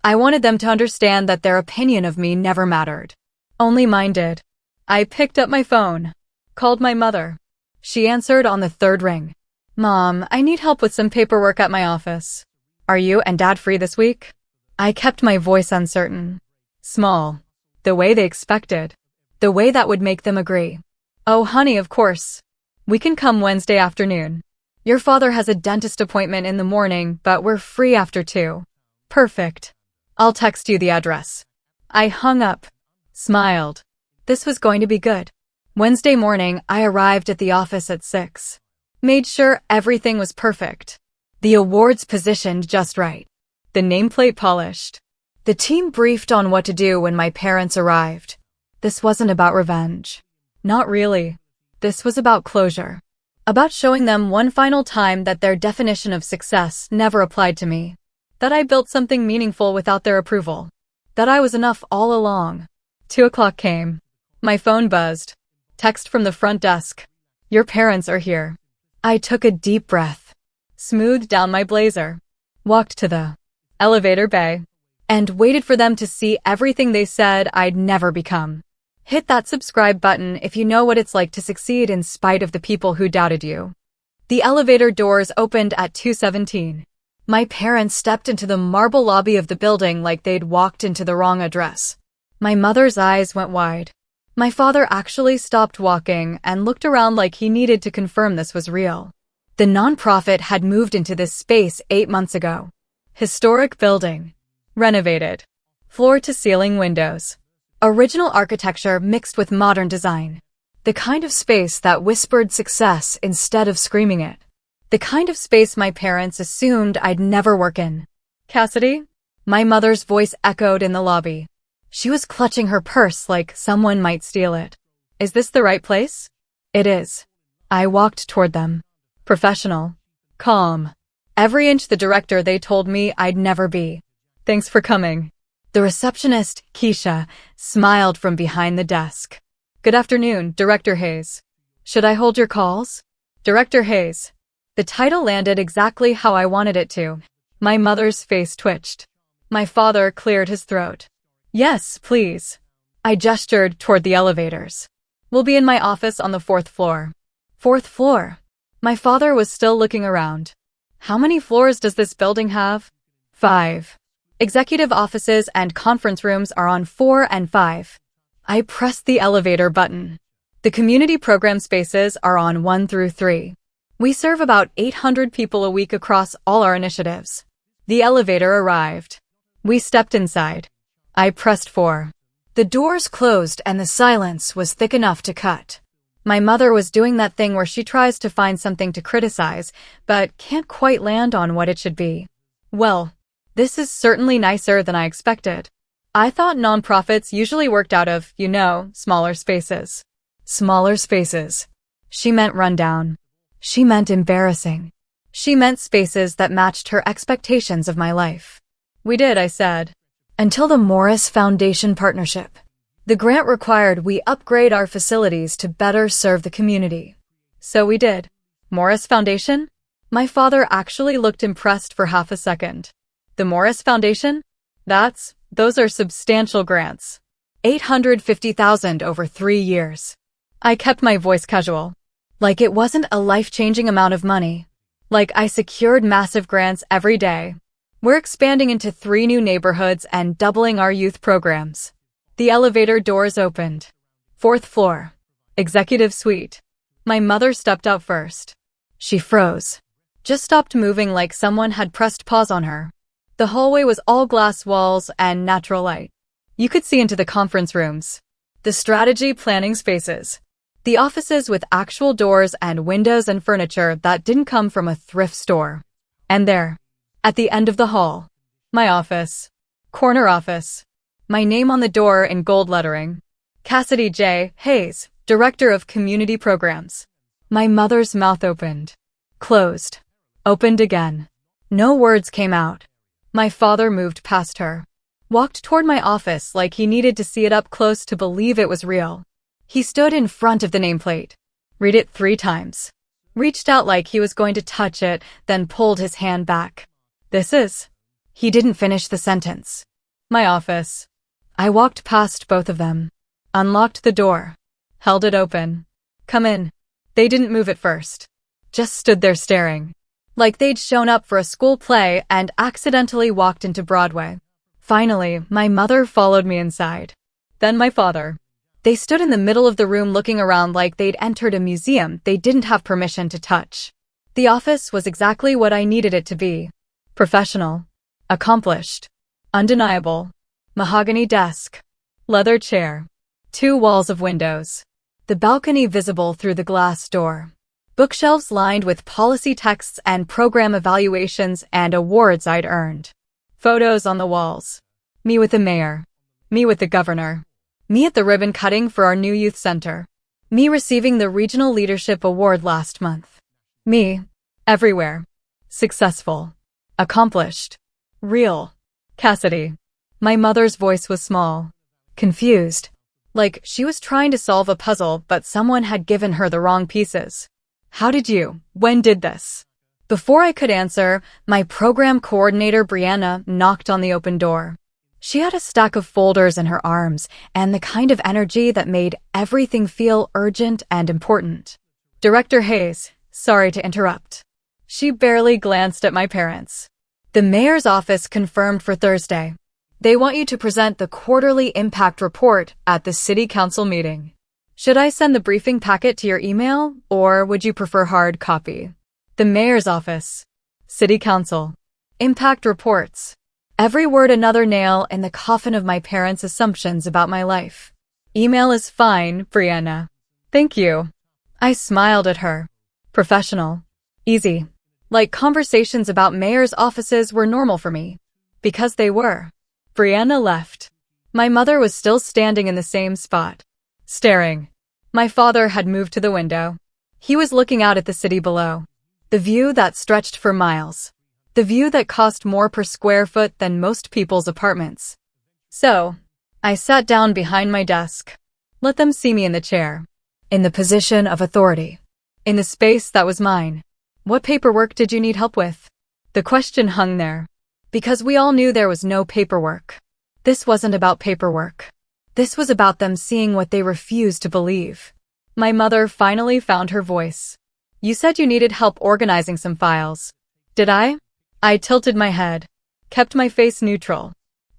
I wanted them to understand that their opinion of me never mattered. Only mine did. I picked up my phone. Called my mother. She answered on the third ring. Mom, I need help with some paperwork at my office. Are you and Dad free this week? I kept my voice uncertain. Small. The way they expected. The way that would make them agree. Oh, honey, of course. We can come Wednesday afternoon. Your father has a dentist appointment in the morning, but we're free after 2. Perfect. I'll text you the address. I hung up. Smiled. This was going to be good. Wednesday morning, I arrived at the office at 6. Made sure everything was perfect. The awards positioned just right. The nameplate polished. The team briefed on what to do when my parents arrived. This wasn't about revenge. Not really. This was about closure. About showing them one final time that their definition of success never applied to me. That I built something meaningful without their approval. That I was enough all along. 2 o'clock came. My phone buzzed. Text from the front desk. Your parents are here. I took a deep breath. Smoothed down my blazer. Walked to the elevator bay. And waited for them to see everything they said I'd never become. Hit that subscribe button if you know what it's like to succeed in spite of the people who doubted you. The elevator doors opened at 2:17. My parents stepped into the marble lobby of the building like they'd walked into the wrong address. My mother's eyes went wide. My father actually stopped walking and looked around like he needed to confirm this was real. The nonprofit had moved into this space 8 months ago. Historic building. Renovated. Floor-to-ceiling windows. Original architecture mixed with modern design. The kind of space that whispered success instead of screaming it. The kind of space my parents assumed I'd never work in. Cassidy? My mother's voice echoed in the lobby. She was clutching her purse like someone might steal it. Is this the right place? It is. I walked toward them. Professional. Calm. Every inch the director they told me I'd never be. Thanks for coming. The receptionist, Keisha, smiled from behind the desk. Good afternoon, Director Hayes. Should I hold your calls? Director Hayes. The title landed exactly how I wanted it to. My mother's face twitched. My father cleared his throat. Yes, please. I gestured toward the elevators. We'll be in my office on the 4th floor. 4th floor? My father was still looking around. How many floors does this building have? 5. Executive offices and conference rooms are on 4 and 5. I pressed the elevator button. The community program spaces are on 1 through 3. We serve about 800 people a week across all our initiatives. The elevator arrived. We stepped inside. I pressed 4. The doors closed and the silence was thick enough to cut. My mother was doing that thing where she tries to find something to criticize, but can't quite land on what it should be. Well, this is certainly nicer than I expected. I thought nonprofits usually worked out of, smaller spaces. Smaller spaces. She meant rundown. She meant embarrassing. She meant spaces that matched her expectations of my life. We did, I said. Until the Morris Foundation partnership. The grant required we upgrade our facilities to better serve the community. So we did. Morris Foundation? My father actually looked impressed for half a second. The Morris Foundation? Those are substantial grants. $850,000 over 3 years. I kept my voice casual. Like it wasn't a life-changing amount of money. Like I secured massive grants every day. We're expanding into 3 new neighborhoods and doubling our youth programs. The elevator doors opened. 4th floor. Executive suite. My mother stepped out first. She froze. Just stopped moving like someone had pressed pause on her. The hallway was all glass walls and natural light. You could see into the conference rooms. The strategy planning spaces. The offices with actual doors and windows and furniture that didn't come from a thrift store. And there, at the end of the hall, my office. Corner office. My name on the door in gold lettering. Cassidy J. Hayes, Director of Community Programs. My mother's mouth opened. Closed. Opened again. No words came out. My father moved past her. Walked toward my office like he needed to see it up close to believe it was real. He stood in front of the nameplate. Read it 3 times. Reached out like he was going to touch it, then pulled his hand back. This is... He didn't finish the sentence. My office. I walked past both of them. Unlocked the door. Held it open. Come in. They didn't move at first. Just stood there staring. Like they'd shown up for a school play and accidentally walked into Broadway. Finally, my mother followed me inside. Then my father. They stood in the middle of the room looking around like they'd entered a museum they didn't have permission to touch. The office was exactly what I needed it to be. Professional. Accomplished. Undeniable. Mahogany desk. Leather chair. 2 walls of windows. The balcony visible through the glass door. Bookshelves lined with policy texts and program evaluations and awards I'd earned. Photos on the walls. Me with the mayor. Me with the governor. Me at the ribbon cutting for our new youth center. Me receiving the Regional Leadership Award last month. Me. Everywhere. Successful. Accomplished. Real. Cassidy. My mother's voice was small. Confused. Like she was trying to solve a puzzle but someone had given her the wrong pieces. When did this? Before I could answer, my program coordinator Brianna knocked on the open door. She had a stack of folders in her arms and the kind of energy that made everything feel urgent and important. Director Hayes, sorry to interrupt. She barely glanced at my parents. The mayor's office confirmed for Thursday. They want you to present the quarterly impact report at the city council meeting. Should I send the briefing packet to your email, or would you prefer hard copy? The mayor's office. City council. Impact reports. Every word another nail in the coffin of my parents' assumptions about my life. Email is fine, Brianna. Thank you. I smiled at her. Professional. Easy. Like conversations about mayor's offices were normal for me. Because they were. Brianna left. My mother was still standing in the same spot. Staring. My father had moved to the window. He was looking out at the city below. The view that stretched for miles. The view that cost more per square foot than most people's apartments. So, I sat down behind my desk. Let them see me in the chair. In the position of authority. In the space that was mine. What paperwork did you need help with? The question hung there. Because we all knew there was no paperwork. This wasn't about paperwork. This was about them seeing what they refused to believe. My mother finally found her voice. You said you needed help organizing some files. Did I? I tilted my head. Kept my face neutral.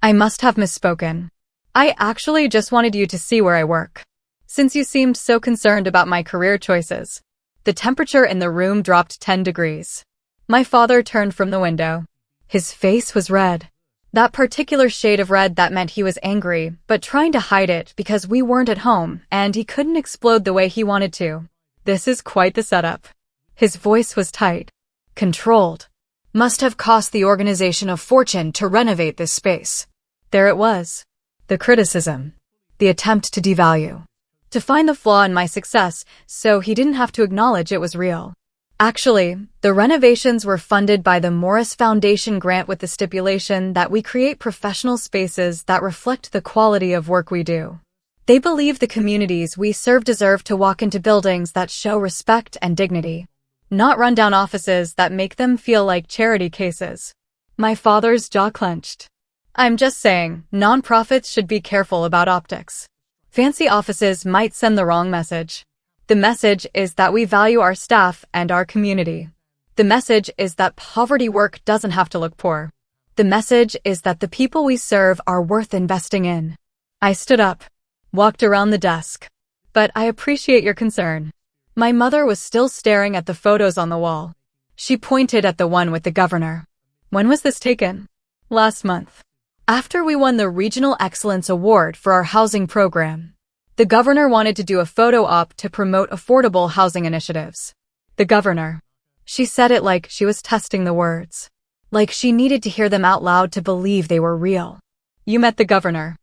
I must have misspoken. I actually just wanted you to see where I work. Since you seemed so concerned about my career choices. The temperature in the room dropped 10 degrees. My father turned from the window. His face was red. That particular shade of red that meant he was angry, but trying to hide it because we weren't at home and he couldn't explode the way he wanted to. This is quite the setup. His voice was tight. Controlled. Must have cost the organization a fortune to renovate this space. There it was. The criticism. The attempt to devalue. To find the flaw in my success so he didn't have to acknowledge it was real. Actually, the renovations were funded by the Morris Foundation grant with the stipulation that we create professional spaces that reflect the quality of work we do. They believe the communities we serve deserve to walk into buildings that show respect and dignity, not rundown offices that make them feel like charity cases. My father's jaw clenched. I'm just saying, nonprofits should be careful about optics. Fancy offices might send the wrong message. The message is that we value our staff and our community. The message is that poverty work doesn't have to look poor. The message is that the people we serve are worth investing in. I stood up, walked around the desk. but I appreciate your concern. My mother was still staring at the photos on the wall. She pointed at the one with the governor. When was this taken? Last month. After we won the Regional Excellence Award for our housing program. The governor wanted to do a photo op to promote affordable housing initiatives. The governor. She said it like she was testing the words. Like she needed to hear them out loud to believe they were real. You met the governor.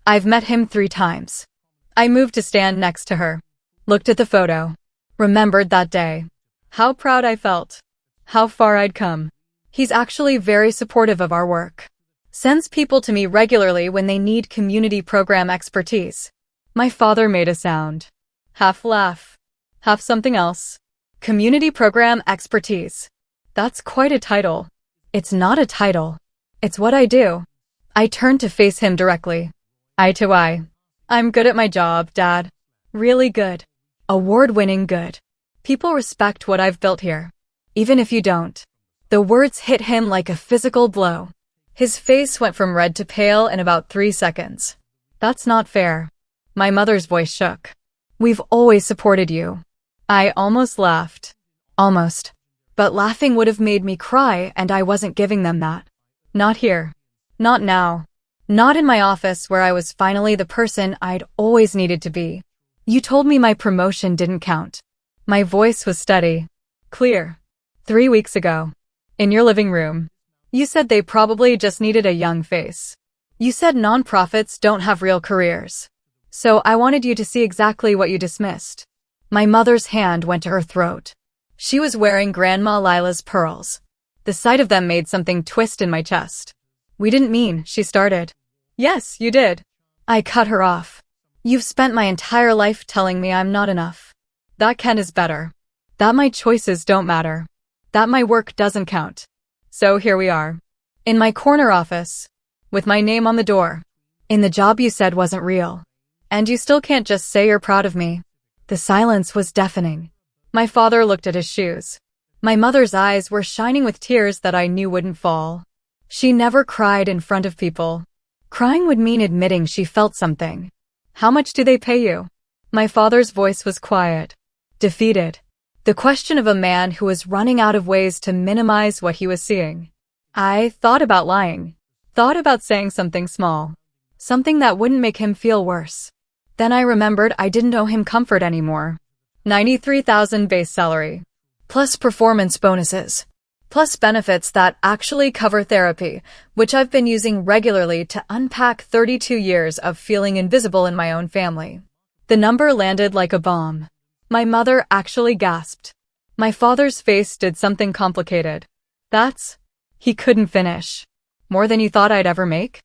I've met him 3 times. I moved to stand next to her. Looked at the photo. Remembered that day. How proud I felt. How far I'd come. He's actually very supportive of our work. Sends people to me regularly when they need community program expertise. My father made a sound. Half laugh. Half something else. Community program expertise. That's quite a title. It's not a title. It's what I do. I turned to face him directly. Eye to eye. I'm good at my job, Dad. Really good. Award-winning good. People respect what I've built here. Even if you don't. The words hit him like a physical blow. His face went from red to pale in about 3 seconds. That's not fair. My mother's voice shook. We've always supported you. I almost laughed. Almost. But laughing would have made me cry, and I wasn't giving them that. Not here. Not now. Not in my office where I was finally the person I'd always needed to be. You told me my promotion didn't count. My voice was steady. Clear. 3 weeks ago. In your living room. You said they probably just needed a young face. You said nonprofits don't have real careers. So I wanted you to see exactly what you dismissed. My mother's hand went to her throat. She was wearing Grandma Lila's pearls. The sight of them made something twist in my chest. We didn't mean, she started. Yes, you did. I cut her off. You've spent my entire life telling me I'm not enough. That Ken is better. That my choices don't matter. That my work doesn't count. So here we are. In my corner office. With my name on the door. In the job you said wasn't real. And you still can't just say you're proud of me. The silence was deafening. My father looked at his shoes. My mother's eyes were shining with tears that I knew wouldn't fall. She never cried in front of people. Crying would mean admitting she felt something. How much do they pay you? My father's voice was quiet. Defeated. The question of a man who was running out of ways to minimize what he was seeing. I thought about lying. Thought about saying something small. Something that wouldn't make him feel worse. Then I remembered I didn't owe him comfort anymore. $93,000 base salary. Plus performance bonuses. Plus benefits that actually cover therapy, which I've been using regularly to unpack 32 years of feeling invisible in my own family. The number landed like a bomb. My mother actually gasped. My father's face did something complicated. That's... He couldn't finish. More than you thought I'd ever make?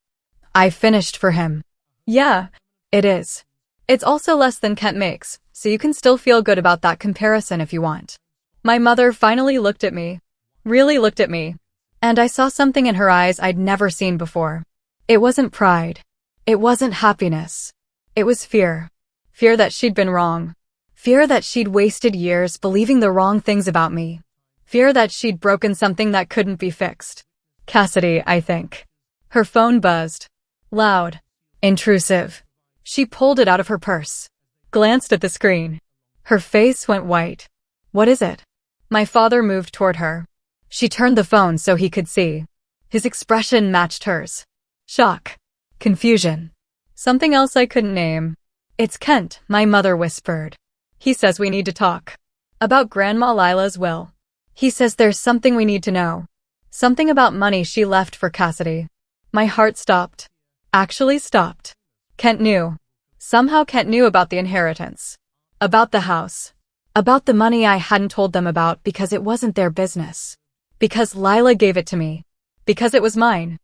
I finished for him. Yeah, it is. It's also less than Kent makes, so you can still feel good about that comparison if you want. My mother finally looked at me. Really looked at me. And I saw something in her eyes I'd never seen before. It wasn't pride. It wasn't happiness. It was fear. Fear that she'd been wrong. Fear that she'd wasted years believing the wrong things about me. Fear that she'd broken something that couldn't be fixed. Cassidy, I think. Her phone buzzed. Loud. Intrusive. She pulled it out of her purse. Glanced at the screen. Her face went white. What is it? My father moved toward her. She turned the phone so he could see. His expression matched hers. Shock. Confusion. Something else I couldn't name. It's Kent, my mother whispered. He says we need to talk. About Grandma Lila's will. He says there's something we need to know. Something about money she left for Cassidy. My heart stopped. Actually stopped. Kent knew. Somehow Kent knew about the inheritance. About the house. About the money I hadn't told them about because it wasn't their business. Because Lila gave it to me. Because it was mine.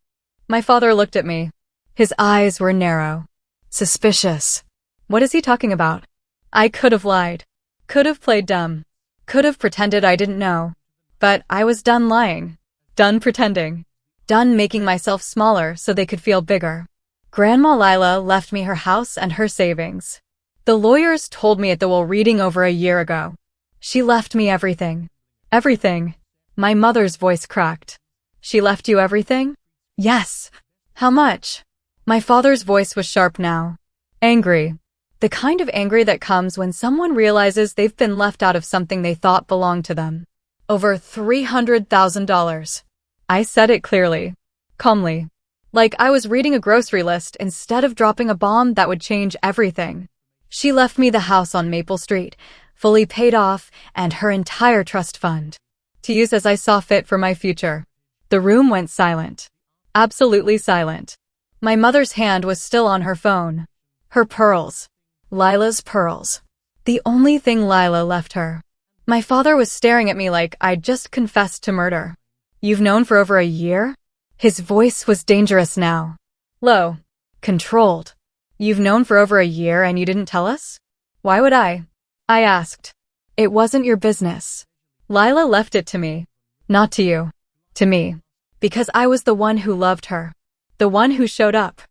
My father looked at me. His eyes were narrow. Suspicious. What is he talking about? I could have lied. Could have played dumb. Could have pretended I didn't know. But I was done lying. Done pretending. Done making myself smaller so they could feel bigger. Grandma Lila left me her house and her savings. The lawyers told me at the will reading over a year ago. She left me everything. Everything. My mother's voice cracked. She left you everything? Yes. How much? My father's voice was sharp now. Angry. The kind of angry that comes when someone realizes they've been left out of something they thought belonged to them. Over $300,000. I said it clearly, calmly, like I was reading a grocery list instead of dropping a bomb that would change everything. She left me the house on Maple Street, fully paid off, and her entire trust fund, to use as I saw fit for my future. The room went silent. Absolutely silent. My mother's hand was still on her phone. Her pearls. Lila's pearls. The only thing Lila left her. My father was staring at me like I'd just confessed to murder. You've known for over a year? His voice was dangerous now. Low. Controlled. You've known for over a year and you didn't tell us? Why would I? I asked. It wasn't your business. Lila left it to me. Not to you. To me. Because I was the one who loved her. The one who showed up.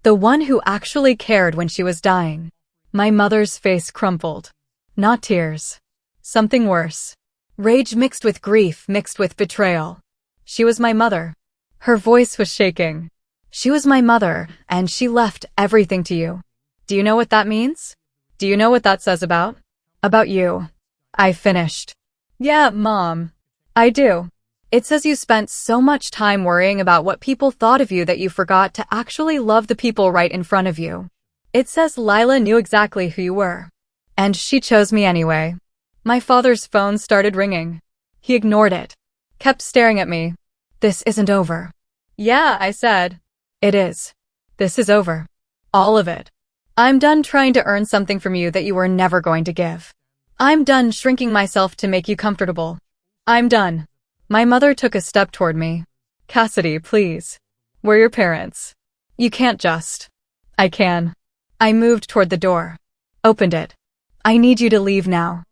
The one who actually cared when she was dying. My mother's face crumpled. Not tears. Something worse. Rage mixed with grief mixed with betrayal. She was my mother. Her voice was shaking. She was my mother, and she left everything to you. Do you know what that means? Do you know what that says about? About you. I finished. Yeah, Mom. I do. It says you spent so much time worrying about what people thought of you that you forgot to actually love the people right in front of you. It says Lila knew exactly who you were. And she chose me anyway. My father's phone started ringing. He ignored it. Kept staring at me. This isn't over. Yeah, I said. It is. This is over. All of it. I'm done trying to earn something from you that you were never going to give. I'm done shrinking myself to make you comfortable. I'm done. My mother took a step toward me. Cassidy, please. We're your parents. You can't just. I can. I moved toward the door. Opened it. I need you to leave now.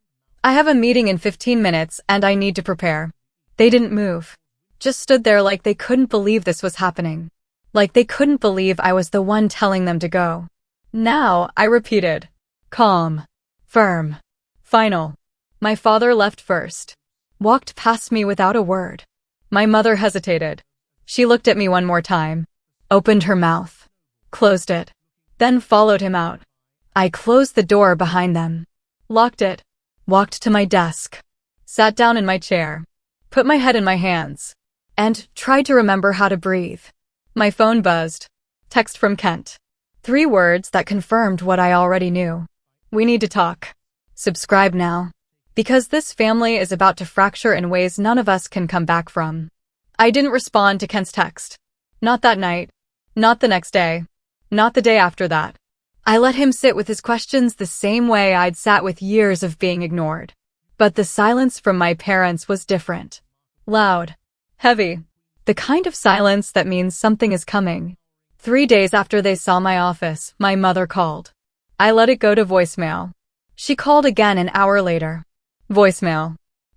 I have a meeting in 15 minutes and I need to prepare. They didn't move. Just stood there like they couldn't believe this was happening. Like they couldn't believe I was the one telling them to go. Now, I repeated. Calm. Firm. Final. My father left first. Walked past me without a word. My mother hesitated. She looked at me one more time. Opened her mouth. Closed it. Then followed him out. I closed the door behind them. Locked it. Walked to my desk. Sat down in my chair. Put my head in my hands. And tried to remember how to breathe. My phone buzzed. Text from Kent. 3 words that confirmed what I already knew. We need to talk. Subscribe now. Because this family is about to fracture in ways none of us can come back from. I didn't respond to Kent's text. Not that night. Not the next day. Not the day after that. I let him sit with his questions the same way I'd sat with years of being ignored. But the silence from my parents was different. Loud. Heavy. The kind of silence that means something is coming. 3 days after they saw my office, my mother called. I let it go to voicemail. She called again an hour later. Voicemail.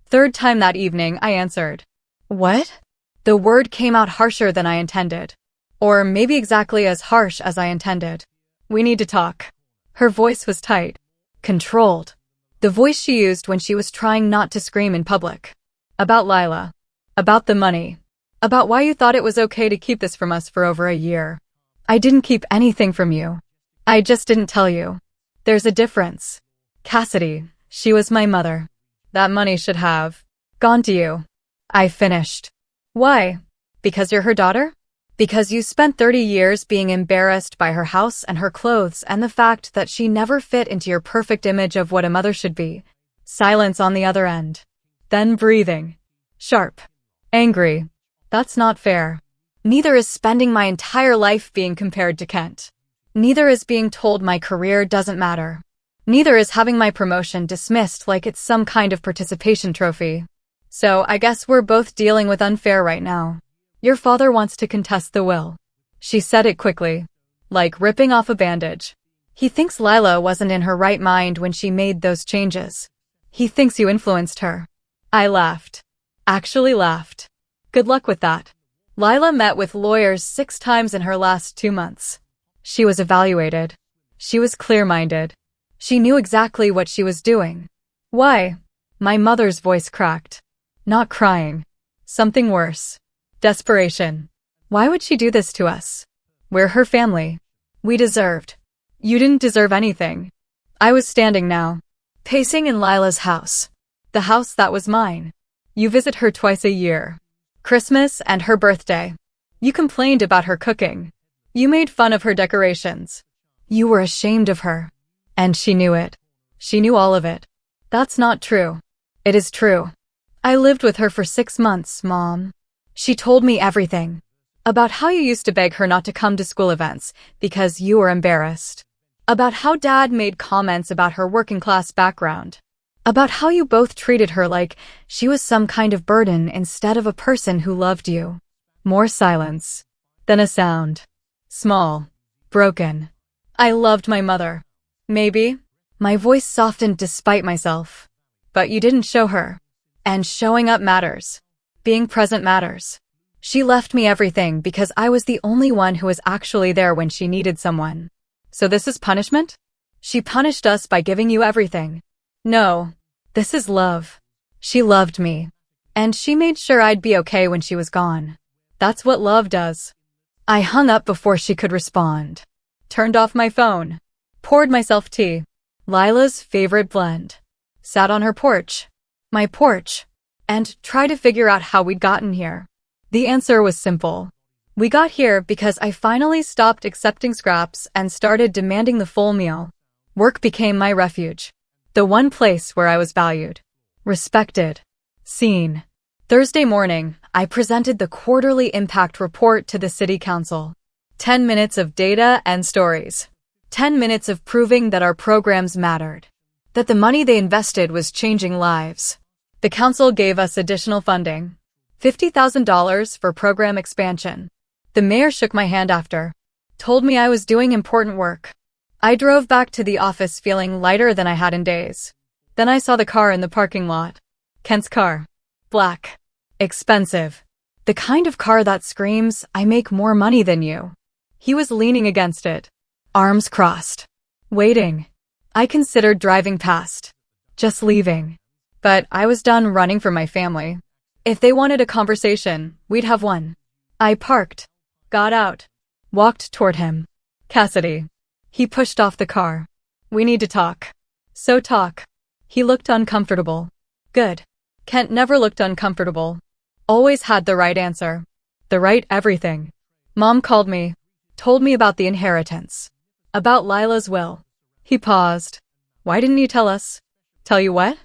3rd time that evening, I answered. What? The word came out harsher than I intended. Or maybe exactly as harsh as I intended. We need to talk. Her voice was tight. Controlled. The voice she used when she was trying not to scream in public. About Lila. About the money. About why you thought it was okay to keep this from us for over a year. I didn't keep anything from you. I just didn't tell you. There's a difference. Cassidy, she was my mother. That money should have gone to you. I finished. Why? Because you're her daughter? Because you spent 30 years being embarrassed by her house and her clothes and the fact that she never fit into your perfect image of what a mother should be. Silence on the other end. Then breathing. Sharp. Angry. That's not fair. Neither is spending my entire life being compared to Kent. Neither is being told my career doesn't matter. Neither is having my promotion dismissed like it's some kind of participation trophy. So I guess we're both dealing with unfair right now. Your father wants to contest the will. She said it quickly, like ripping off a bandage. He thinks Lila wasn't in her right mind when she made those changes. He thinks you influenced her. I laughed. Actually laughed. Good luck with that. Lila met with lawyers 6 times in her last 2 months. She was evaluated. She was clear-minded. She knew exactly what she was doing. Why? My mother's voice cracked. Not crying. Something worse. Desperation. Why would she do this to us? We're her family. We deserved. You didn't deserve anything. I was standing now, pacing in Lila's house. The house that was mine. You visit her twice a year. Christmas and her birthday. You complained about her cooking. You made fun of her decorations. You were ashamed of her. And she knew it. She knew all of it. That's not true. It is true. I lived with her for 6 months, Mom. She told me everything. About how you used to beg her not to come to school events because you were embarrassed. About how Dad made comments about her working-class background. About how you both treated her like she was some kind of burden instead of a person who loved you. More silence. Then a sound. Small. Broken. I loved my mother. Maybe. My voice softened despite myself. But you didn't show her. And showing up matters. Being present matters. She left me everything because I was the only one who was actually there when she needed someone. So this is punishment? She punished us by giving you everything. No. This is love. She loved me. And she made sure I'd be okay when she was gone. That's what love does. I hung up before she could respond. Turned off my phone. Poured myself tea. Lila's favorite blend. Sat on her porch. My porch. And tried to figure out how we'd gotten here. The answer was simple. We got here because I finally stopped accepting scraps and started demanding the full meal. Work became my refuge. The one place where I was valued. Respected. Seen. Thursday morning, I presented the quarterly impact report to the city council. 10 minutes of data and stories. 10 minutes of proving that our programs mattered. That the money they invested was changing lives. The council gave us additional funding. $50,000 for program expansion. The mayor shook my hand after. Told me I was doing important work. I drove back to the office feeling lighter than I had in days. Then I saw the car in the parking lot. Kent's car. Black. Expensive. The kind of car that screams, I make more money than you. He was leaning against it. Arms crossed. Waiting. I considered driving past. Just leaving. But I was done running for my family. If they wanted a conversation, we'd have one. I parked. Got out. Walked toward him. Cassidy. He pushed off the car. We need to talk. So talk. He looked uncomfortable. Good. Kent never looked uncomfortable. Always had the right answer. The right everything. Mom called me. Told me about the inheritance. About Lila's will. He paused. Why didn't you tell us? Tell you what?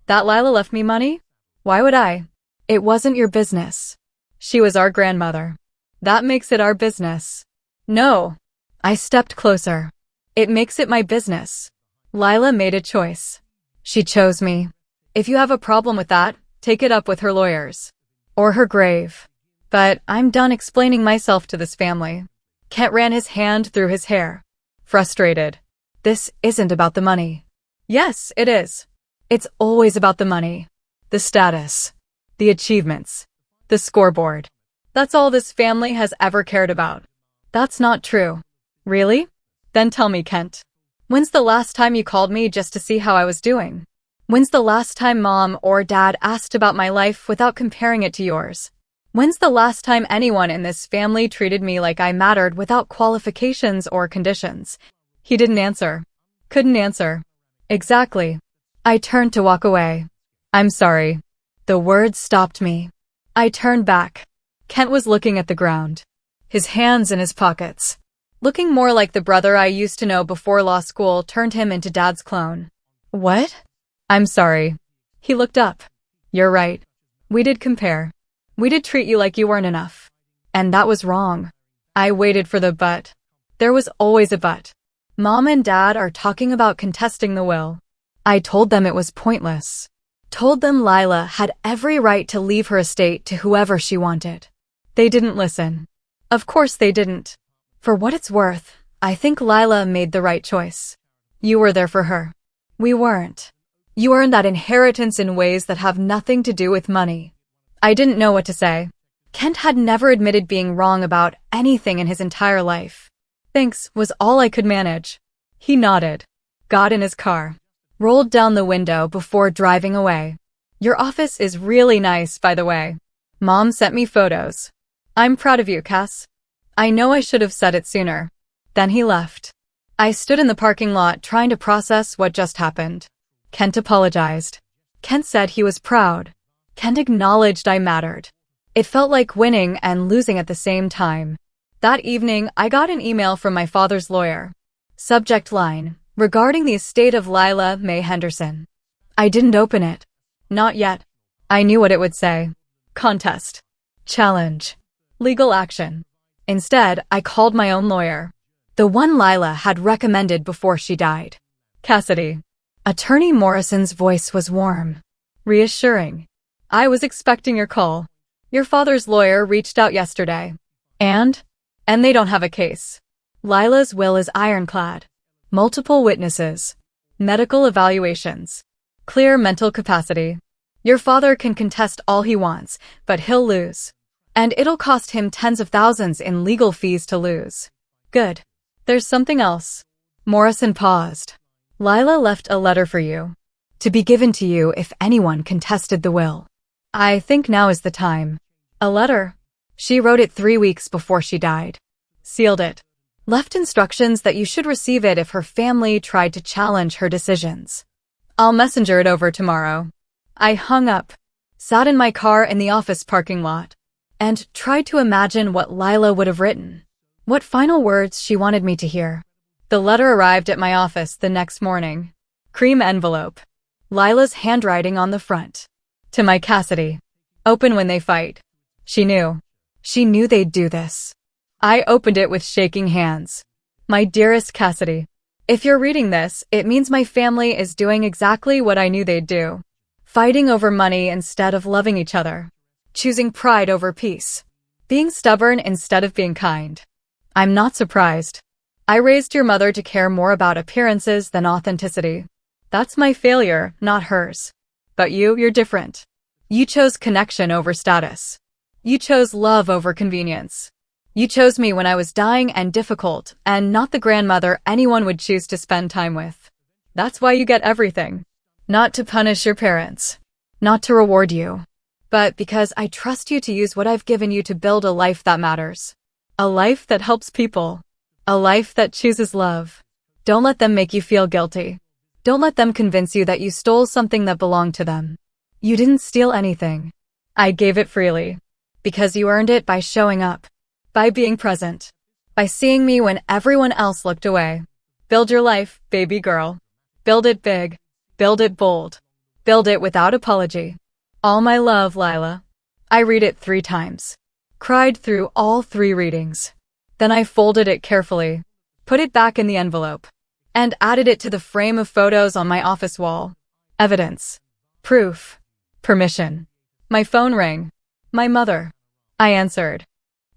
That Lila left me money? Why would I? It wasn't your business. She was our grandmother. That makes it our business. No. I stepped closer. It makes it my business. Lila made a choice. She chose me. If you have a problem with that, take it up with her lawyers. Or her grave. But I'm done explaining myself to this family. Kent ran his hand through his hair. Frustrated. This isn't about the money. Yes, it is. It's always about the money. The status. The achievements. The scoreboard. That's all this family has ever cared about. That's not true. Really? Then tell me, Kent. When's the last time you called me just to see how I was doing? When's the last time Mom or Dad asked about my life without comparing it to yours? When's the last time anyone in this family treated me like I mattered without qualifications or conditions? He didn't answer. Couldn't answer. Exactly. I turned to walk away. I'm sorry. The words stopped me. I turned back. Kent was looking at the ground. His hands in his pockets. Looking more like the brother I used to know before law school turned him into Dad's clone. What? I'm sorry. He looked up. You're right. We did compare. We did treat you like you weren't enough. And that was wrong. I waited for the but. There was always a but. Mom and Dad are talking about contesting the will. I told them it was pointless. Told them Lila had every right to leave her estate to whoever she wanted. They didn't listen. Of course they didn't. For what it's worth, I think Lila made the right choice. You were there for her. We weren't. You earned that inheritance in ways that have nothing to do with money. I didn't know what to say. Kent had never admitted being wrong about anything in his entire life. Thanks was all I could manage. He nodded. Got in his car. Rolled down the window before driving away. Your office is really nice, by the way. Mom sent me photos. I'm proud of you, Cass. I know I should have said it sooner. Then he left. I stood in the parking lot trying to process what just happened. Kent apologized. Kent said he was proud. Kent acknowledged I mattered. It felt like winning and losing at the same time. That evening, I got an email from my father's lawyer. Subject line, regarding the estate of Lila Mae Henderson. I didn't open it. Not yet. I knew what it would say. Contest. Challenge. Legal action. Instead, I called my own lawyer. The one Lila had recommended before she died. Cassidy. Attorney Morrison's voice was warm. Reassuring. I was expecting your call. Your father's lawyer reached out yesterday. And they don't have a case. Lila's will is ironclad. Multiple witnesses. Medical evaluations. Clear mental capacity. Your father can contest all he wants, but he'll lose. And it'll cost him tens of thousands in legal fees to lose. Good. There's something else. Morrison paused. Lila left a letter for you. To be given to you if anyone contested the will. I think now is the time. A letter. She wrote it 3 weeks before she died. Sealed it. Left instructions that you should receive it if her family tried to challenge her decisions. I'll messenger it over tomorrow. I hung up, sat in my car in the office parking lot, and tried to imagine what Lila would have written. What final words she wanted me to hear. The letter arrived at my office the next morning. Cream envelope. Lila's handwriting on the front. To my Cassidy. Open when they fight. She knew. She knew they'd do this. I opened it with shaking hands. My dearest Cassidy. If you're reading this, it means my family is doing exactly what I knew they'd do. Fighting over money instead of loving each other. Choosing pride over peace. Being stubborn instead of being kind. I'm not surprised. I raised your mother to care more about appearances than authenticity. That's my failure, not hers. But you're different. You chose connection over status. You chose love over convenience. You chose me when I was dying and difficult, and not the grandmother anyone would choose to spend time with. That's why you get everything. Not to punish your parents. Not to reward you. But because I trust you to use what I've given you to build a life that matters. A life that helps people. A life that chooses love. Don't let them make you feel guilty. Don't let them convince you that you stole something that belonged to them. You didn't steal anything. I gave it freely. Because you earned it by showing up. By being present. By seeing me when everyone else looked away. Build your life, baby girl. Build it big. Build it bold. Build it without apology. All my love, Lila. I read it 3 times. Cried through all 3 readings. Then I folded it carefully, put it back in the envelope, and added it to the frame of photos on my office wall. Evidence. Proof. Permission. My phone rang. My mother. I answered.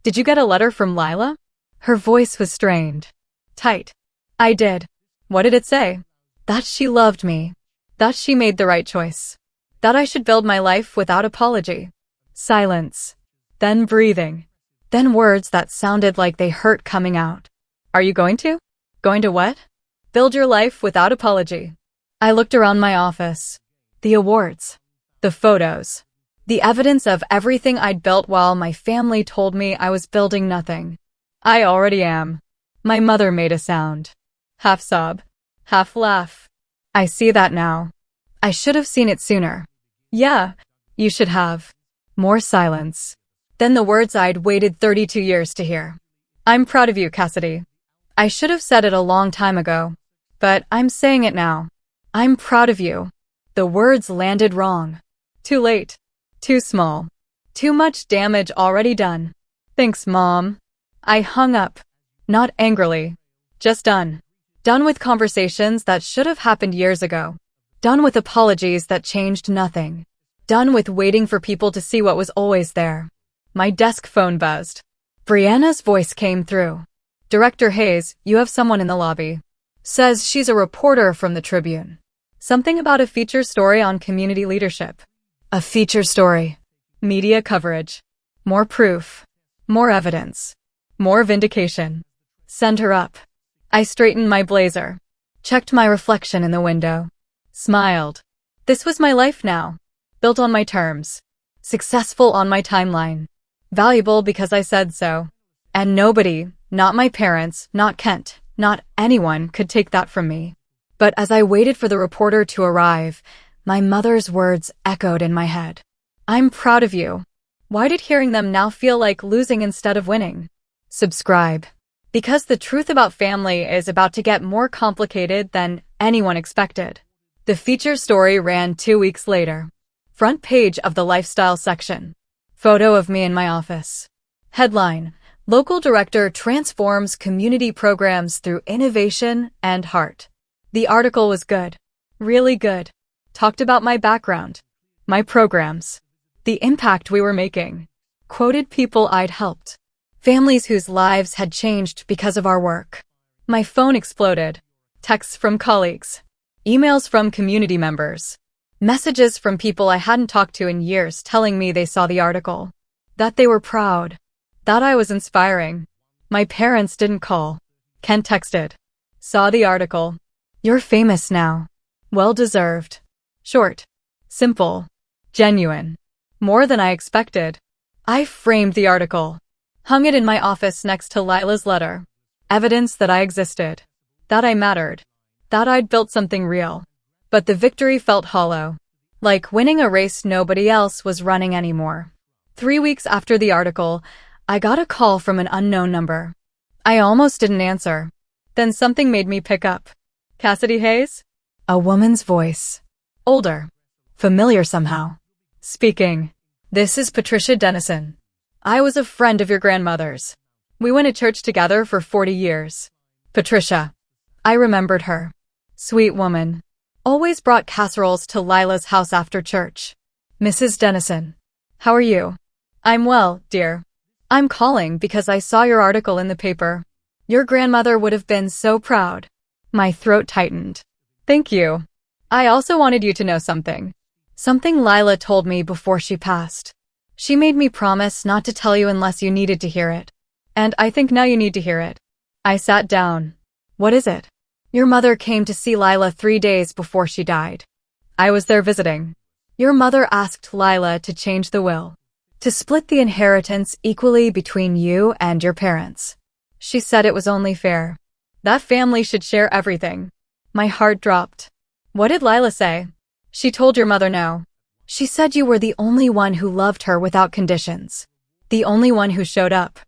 Did you get a letter from Lila? Her voice was strained. Tight. I did. What did it say? That she loved me. That she made the right choice. That I should build my life without apology. Silence. Then breathing. Then words that sounded like they hurt coming out. Are you going to? Going to what? Build your life without apology. I looked around my office. The awards. The photos. The evidence of everything I'd built while my family told me I was building nothing. I already am. My mother made a sound. Half sob. Half laugh. I see that now. I should have seen it sooner. Yeah, you should have. More silence. Then the words I'd waited 32 years to hear. I'm proud of you, Cassidy. I should have said it a long time ago. But I'm saying it now. I'm proud of you. The words landed wrong. Too late. Too small. Too much damage already done. Thanks, Mom. I hung up. Not angrily. Just done. Done with conversations that should have happened years ago. Done with apologies that changed nothing. Done with waiting for people to see what was always there. My desk phone buzzed. Brianna's voice came through. Director Hayes, you have someone in the lobby. Says she's a reporter from the Tribune. Something about a feature story on community leadership. A feature story. Media coverage. More proof. More evidence. More vindication. Send her up. I straightened my blazer. Checked my reflection in the window. Smiled. This was my life now. Built on my terms. Successful on my timeline. Valuable because I said so. And nobody, not my parents, not Kent, Not anyone could take that from me. But as I waited for the reporter to arrive, my mother's words echoed in my head. I'm proud of you. Why did hearing them now feel like losing instead of winning? Subscribe. Because the truth about family is about to get more complicated than anyone expected. The feature story ran 2 weeks later. Front page of the lifestyle section. Photo of me in my office. Headline: Local Director Transforms Community Programs Through Innovation and Heart. The article was good. Really good. Talked about my background. My programs. The impact we were making. Quoted people I'd helped. Families whose lives had changed because of our work. My phone exploded. Texts from colleagues. Emails from community members. Messages from people I hadn't talked to in years telling me they saw the article. That they were proud. That I was inspiring. My parents didn't call. Ken texted. Saw the article. You're famous now. Well deserved. Short. Simple. Genuine. More than I expected. I framed the article. Hung it in my office next to Lila's letter. Evidence that I existed. That I mattered. That I'd built something real. But the victory felt hollow. Like winning a race nobody else was running anymore. 3 weeks after the article, I got a call from an unknown number. I almost didn't answer. Then something made me pick up. Cassidy Hayes? A woman's voice. Older. Familiar somehow. Speaking. This is Patricia Dennison. I was a friend of your grandmother's. We went to church together for 40 years. Patricia. I remembered her. Sweet woman. Always brought casseroles to Lila's house after church. Mrs. Dennison. How are you? I'm well, dear. I'm calling because I saw your article in the paper. Your grandmother would have been so proud. My throat tightened. Thank you. I also wanted you to know something. Something Lila told me before she passed. She made me promise not to tell you unless you needed to hear it. And I think now you need to hear it. I sat down. What is it? Your mother came to see Lila 3 days before she died. I was there visiting. Your mother asked Lila to change the will. To split the inheritance equally between you and your parents. She said it was only fair. That family should share everything. My heart dropped. What did Lila say? She told your mother no. She said you were the only one who loved her without conditions. The only one who showed up.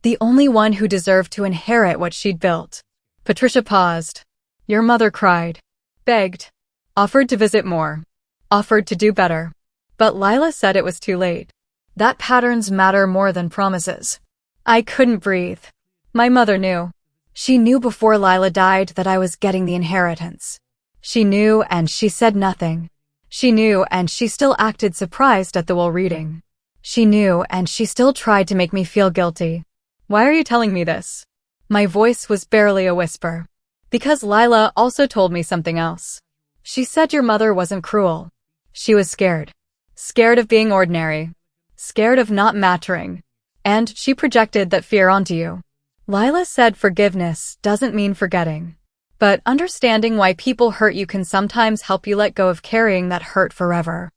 The only one who deserved to inherit what she'd built. Patricia paused. Your mother cried. Begged. Offered to visit more. Offered to do better. But Lila said it was too late. That patterns matter more than promises. I couldn't breathe. My mother knew. She knew before Lila died that I was getting the inheritance. She knew and she said nothing. She knew and she still acted surprised at the will reading. She knew and she still tried to make me feel guilty. Why are you telling me this? My voice was barely a whisper. Because Lila also told me something else. She said your mother wasn't cruel. She was scared. Scared of being ordinary. Scared of not mattering. And she projected that fear onto you. Lila said forgiveness doesn't mean forgetting. But understanding why people hurt you can sometimes help you let go of carrying that hurt forever.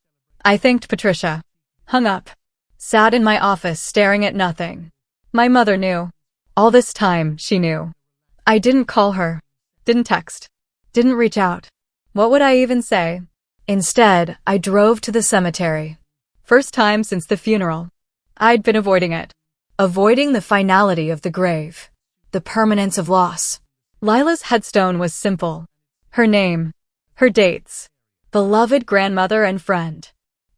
I thanked Patricia. Hung up. Sat in my office staring at nothing. My mother knew. All this time, she knew. I didn't call her. Didn't text. Didn't reach out. What would I even say? Instead, I drove to the cemetery. First time since the funeral. I'd been avoiding it. Avoiding the finality of the grave. The permanence of loss. Lila's headstone was simple. Her name. Her dates. Beloved grandmother and friend.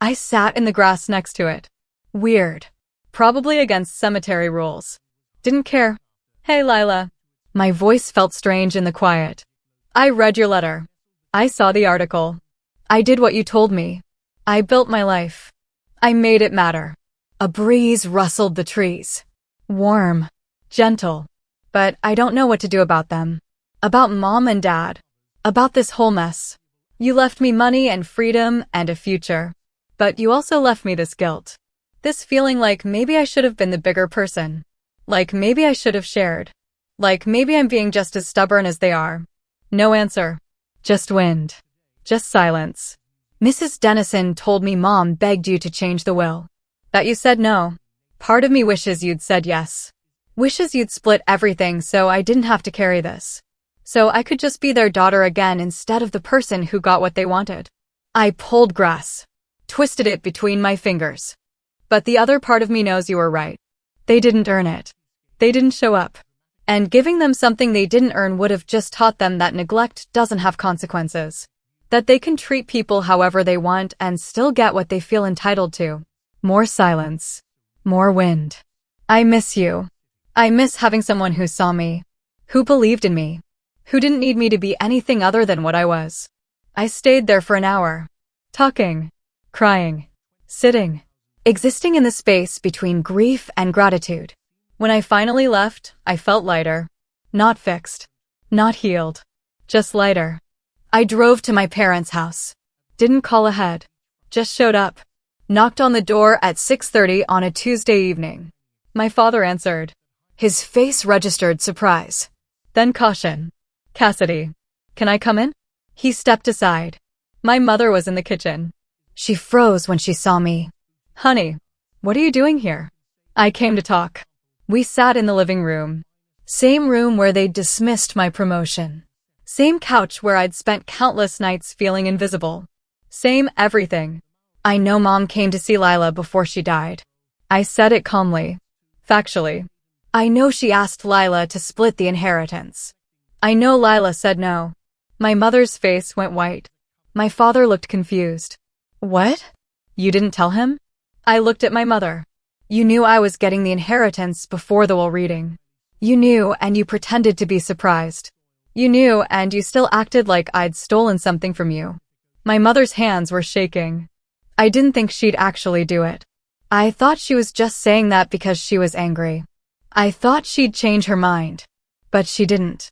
I sat in the grass next to it. Weird. Probably against cemetery rules. Didn't care. Hey, Lila. My voice felt strange in the quiet. I read your letter. I saw the article. I did what you told me. I built my life. I made it matter. A breeze rustled the trees. Warm. Gentle. But I don't know what to do about them. About Mom and Dad. About this whole mess. You left me money and freedom and a future. But you also left me this guilt. This feeling like maybe I should have been the bigger person. Like maybe I should have shared. Like maybe I'm being just as stubborn as they are. No answer. Just wind. Just silence. Mrs. Dennison told me Mom begged you to change the will. That you said no. Part of me wishes you'd said yes. Wishes you'd split everything so I didn't have to carry this. so I could just be their daughter again instead of the person who got what they wanted. I pulled grass, twisted it between my fingers. But the other part of me knows you were right. They didn't earn it. They didn't show up. And giving them something they didn't earn would have just taught them that neglect doesn't have consequences. That they can treat people however they want and still get what they feel entitled to. More silence. More wind. I miss you. I miss having someone who saw me. Who believed in me. Who didn't need me to be anything other than what I was. I stayed there for an hour. Talking. Crying. Sitting. Existing in the space between grief and gratitude. When I finally left, I felt lighter. Not fixed. Not healed. Just lighter. I drove to my parents' house. Didn't call ahead. Just showed up. Knocked on the door at 6:30 on a Tuesday evening. My father answered. His face registered surprise. Then caution. Cassidy, can I come in? He stepped aside. My mother was in the kitchen. She froze when she saw me. Honey, what are you doing here? I came to talk. We sat in the living room. Same room where they'd dismissed my promotion. Same couch where I'd spent countless nights feeling invisible. Same everything. I know Mom came to see Lila before she died. I said it calmly. Factually. I know she asked Lila to split the inheritance. I know Lila said no. My mother's face went white. My father looked confused. What? You didn't tell him? I looked at my mother. You knew I was getting the inheritance before the will reading. You knew and you pretended to be surprised. You knew and you still acted like I'd stolen something from you. My mother's hands were shaking. I didn't think she'd actually do it. I thought she was just saying that because she was angry. I thought she'd change her mind. But she didn't.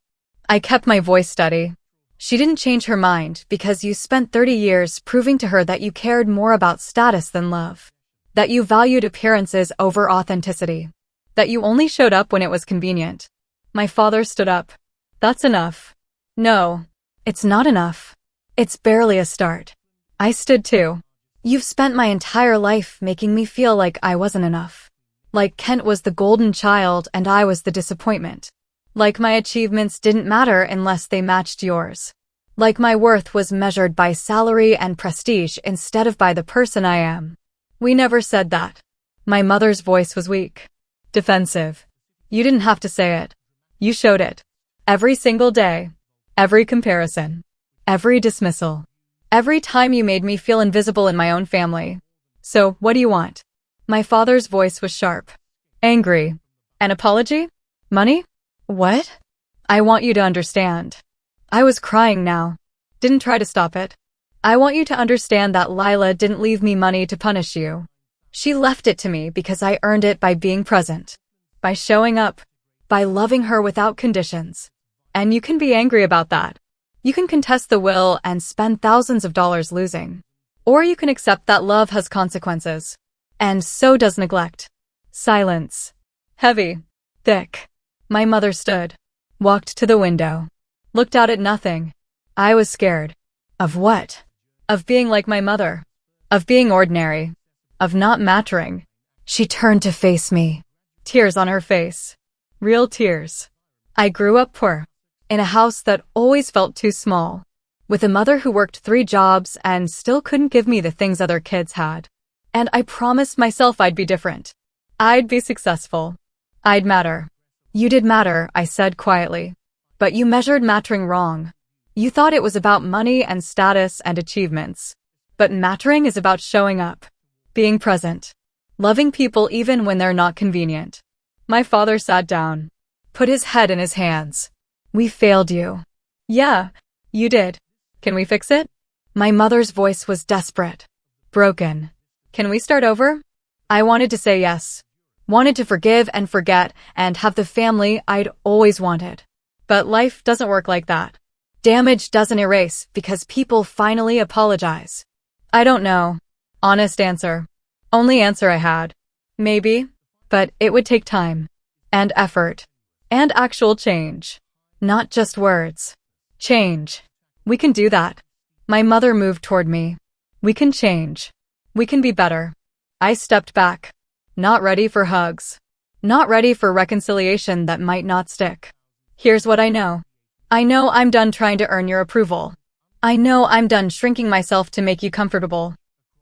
I kept my voice steady. She didn't change her mind because you spent 30 years proving to her that you cared more about status than love. That you valued appearances over authenticity. That you only showed up when it was convenient. My father stood up. That's enough. No, it's not enough. It's barely a start. I stood too. You've spent my entire life making me feel like I wasn't enough. Like Kent was the golden child and I was the disappointment. Like my achievements didn't matter unless they matched yours. Like my worth was measured by salary and prestige instead of by the person I am. We never said that. My mother's voice was weak. Defensive. You didn't have to say it. You showed it. Every single day. Every comparison. Every dismissal. Every time you made me feel invisible in my own family. So, what do you want? My father's voice was sharp. Angry. An apology? Money? What? I want you to understand. I was crying now. Didn't try to stop it. I want you to understand that Lila didn't leave me money to punish you. She left it to me because I earned it by being present. By showing up. By loving her without conditions. And you can be angry about that. You can contest the will and spend thousands of dollars losing. Or you can accept that love has consequences. And so does neglect. Silence. Heavy. Thick. My mother stood. Walked to the window. Looked out at nothing. I was scared. Of what? Of being like my mother. Of being ordinary. Of not mattering. She turned to face me. Tears on her face. Real tears. I grew up poor. In a house that always felt too small. With a mother who worked 3 jobs and still couldn't give me the things other kids had. And I promised myself I'd be different. I'd be successful. I'd matter. You did matter, I said quietly. But you measured mattering wrong. You thought it was about money and status and achievements. But mattering is about showing up. Being present. Loving people even when they're not convenient. My father sat down. Put his head in his hands. We failed you. Yeah, you did. Can we fix it? My mother's voice was desperate. Broken. Can we start over? I wanted to say yes. Wanted to forgive and forget and have the family I'd always wanted. But life doesn't work like that. Damage doesn't erase because people finally apologize. I don't know. Honest answer. Only answer I had. Maybe. But it would take time. And effort. And actual change. Not just words. Change. We can do that. My mother moved toward me. We can change. We can be better. I stepped back. Not ready for hugs. Not ready for reconciliation that might not stick. Here's what I know. I know I'm done trying to earn your approval. I know I'm done shrinking myself to make you comfortable.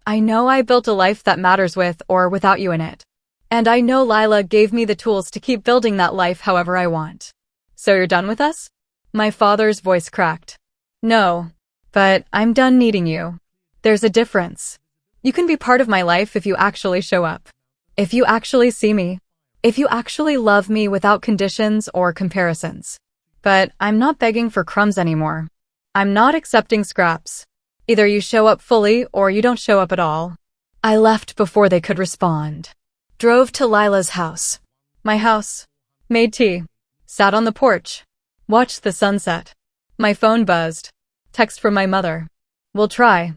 I know I built a life that matters with or without you in it. And I know Lila gave me the tools to keep building that life however I want. So you're done with us? My father's voice cracked. No, but I'm done needing you. There's a difference. You can be part of my life if you actually show up. If you actually see me. If you actually love me without conditions or comparisons. But I'm not begging for crumbs anymore. I'm not accepting scraps. Either you show up fully or you don't show up at all. I left before they could respond. Drove to Lila's house. My house. Made tea. Sat on the porch. Watched the sunset. My phone buzzed. Text from my mother. We'll try.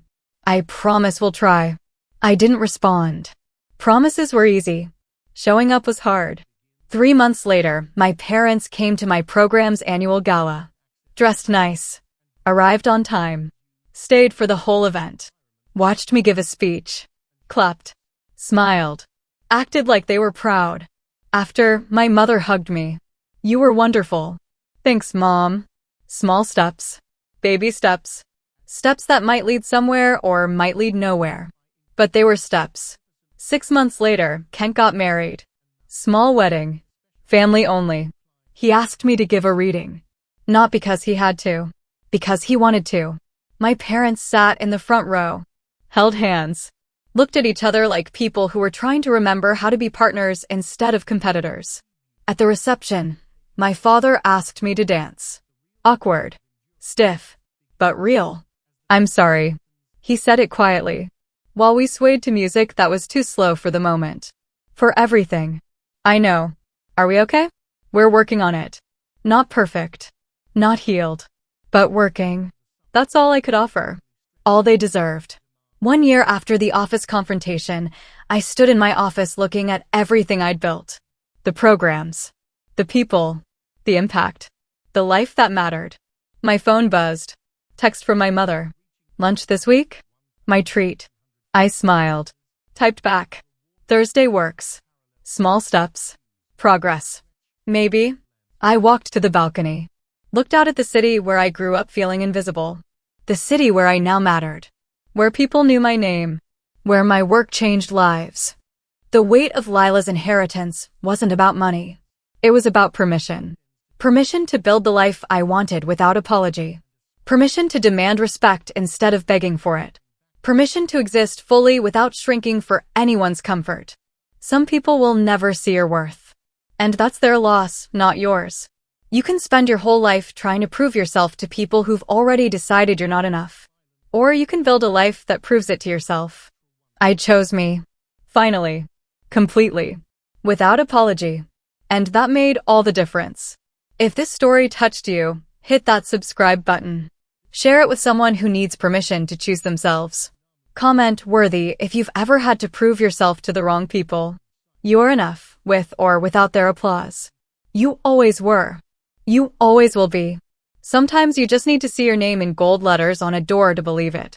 I promise we'll try. I didn't respond. Promises were easy. Showing up was hard. 3 months later, my parents came to my program's annual gala. Dressed nice. Arrived on time. Stayed for the whole event. Watched me give a speech. Clapped. Smiled. Acted like they were proud. After, my mother hugged me. You were wonderful. Thanks, Mom. Small steps. Baby steps. Steps that might lead somewhere or might lead nowhere. But they were steps. 6 months later, Kent got married. Small wedding. Family only. He asked me to give a reading. Not because he had to. Because he wanted to. My parents sat in the front row. Held hands. Looked at each other like people who were trying to remember how to be partners instead of competitors. At the reception, my father asked me to dance. Awkward. Stiff. But real. I'm sorry. He said it quietly, while we swayed to music that was too slow for the moment. For everything. I know. Are we okay? We're working on it. Not perfect. Not healed. But working. That's all I could offer. All they deserved. 1 year after the office confrontation, I stood in my office looking at everything I'd built. The programs. The people. The impact. The life that mattered. My phone buzzed. Text from my mother. Lunch this week? My treat. I smiled. Typed back. Thursday works. Small steps. Progress. Maybe. I walked to the balcony. Looked out at the city where I grew up feeling invisible. The city where I now mattered. Where people knew my name. Where my work changed lives. The weight of Lila's inheritance wasn't about money. It was about permission. Permission to build the life I wanted without apology. Permission to demand respect instead of begging for it. Permission to exist fully without shrinking for anyone's comfort. Some people will never see your worth. And that's their loss, not yours. You can spend your whole life trying to prove yourself to people who've already decided you're not enough. Or you can build a life that proves it to yourself. I chose me. Finally. Completely. Without apology. And that made all the difference. If this story touched you, hit that subscribe button. Share it with someone who needs permission to choose themselves. Comment worthy if you've ever had to prove yourself to the wrong people. You're enough, with or without their applause. You always were. You always will be. Sometimes you just need to see your name in gold letters on a door to believe it.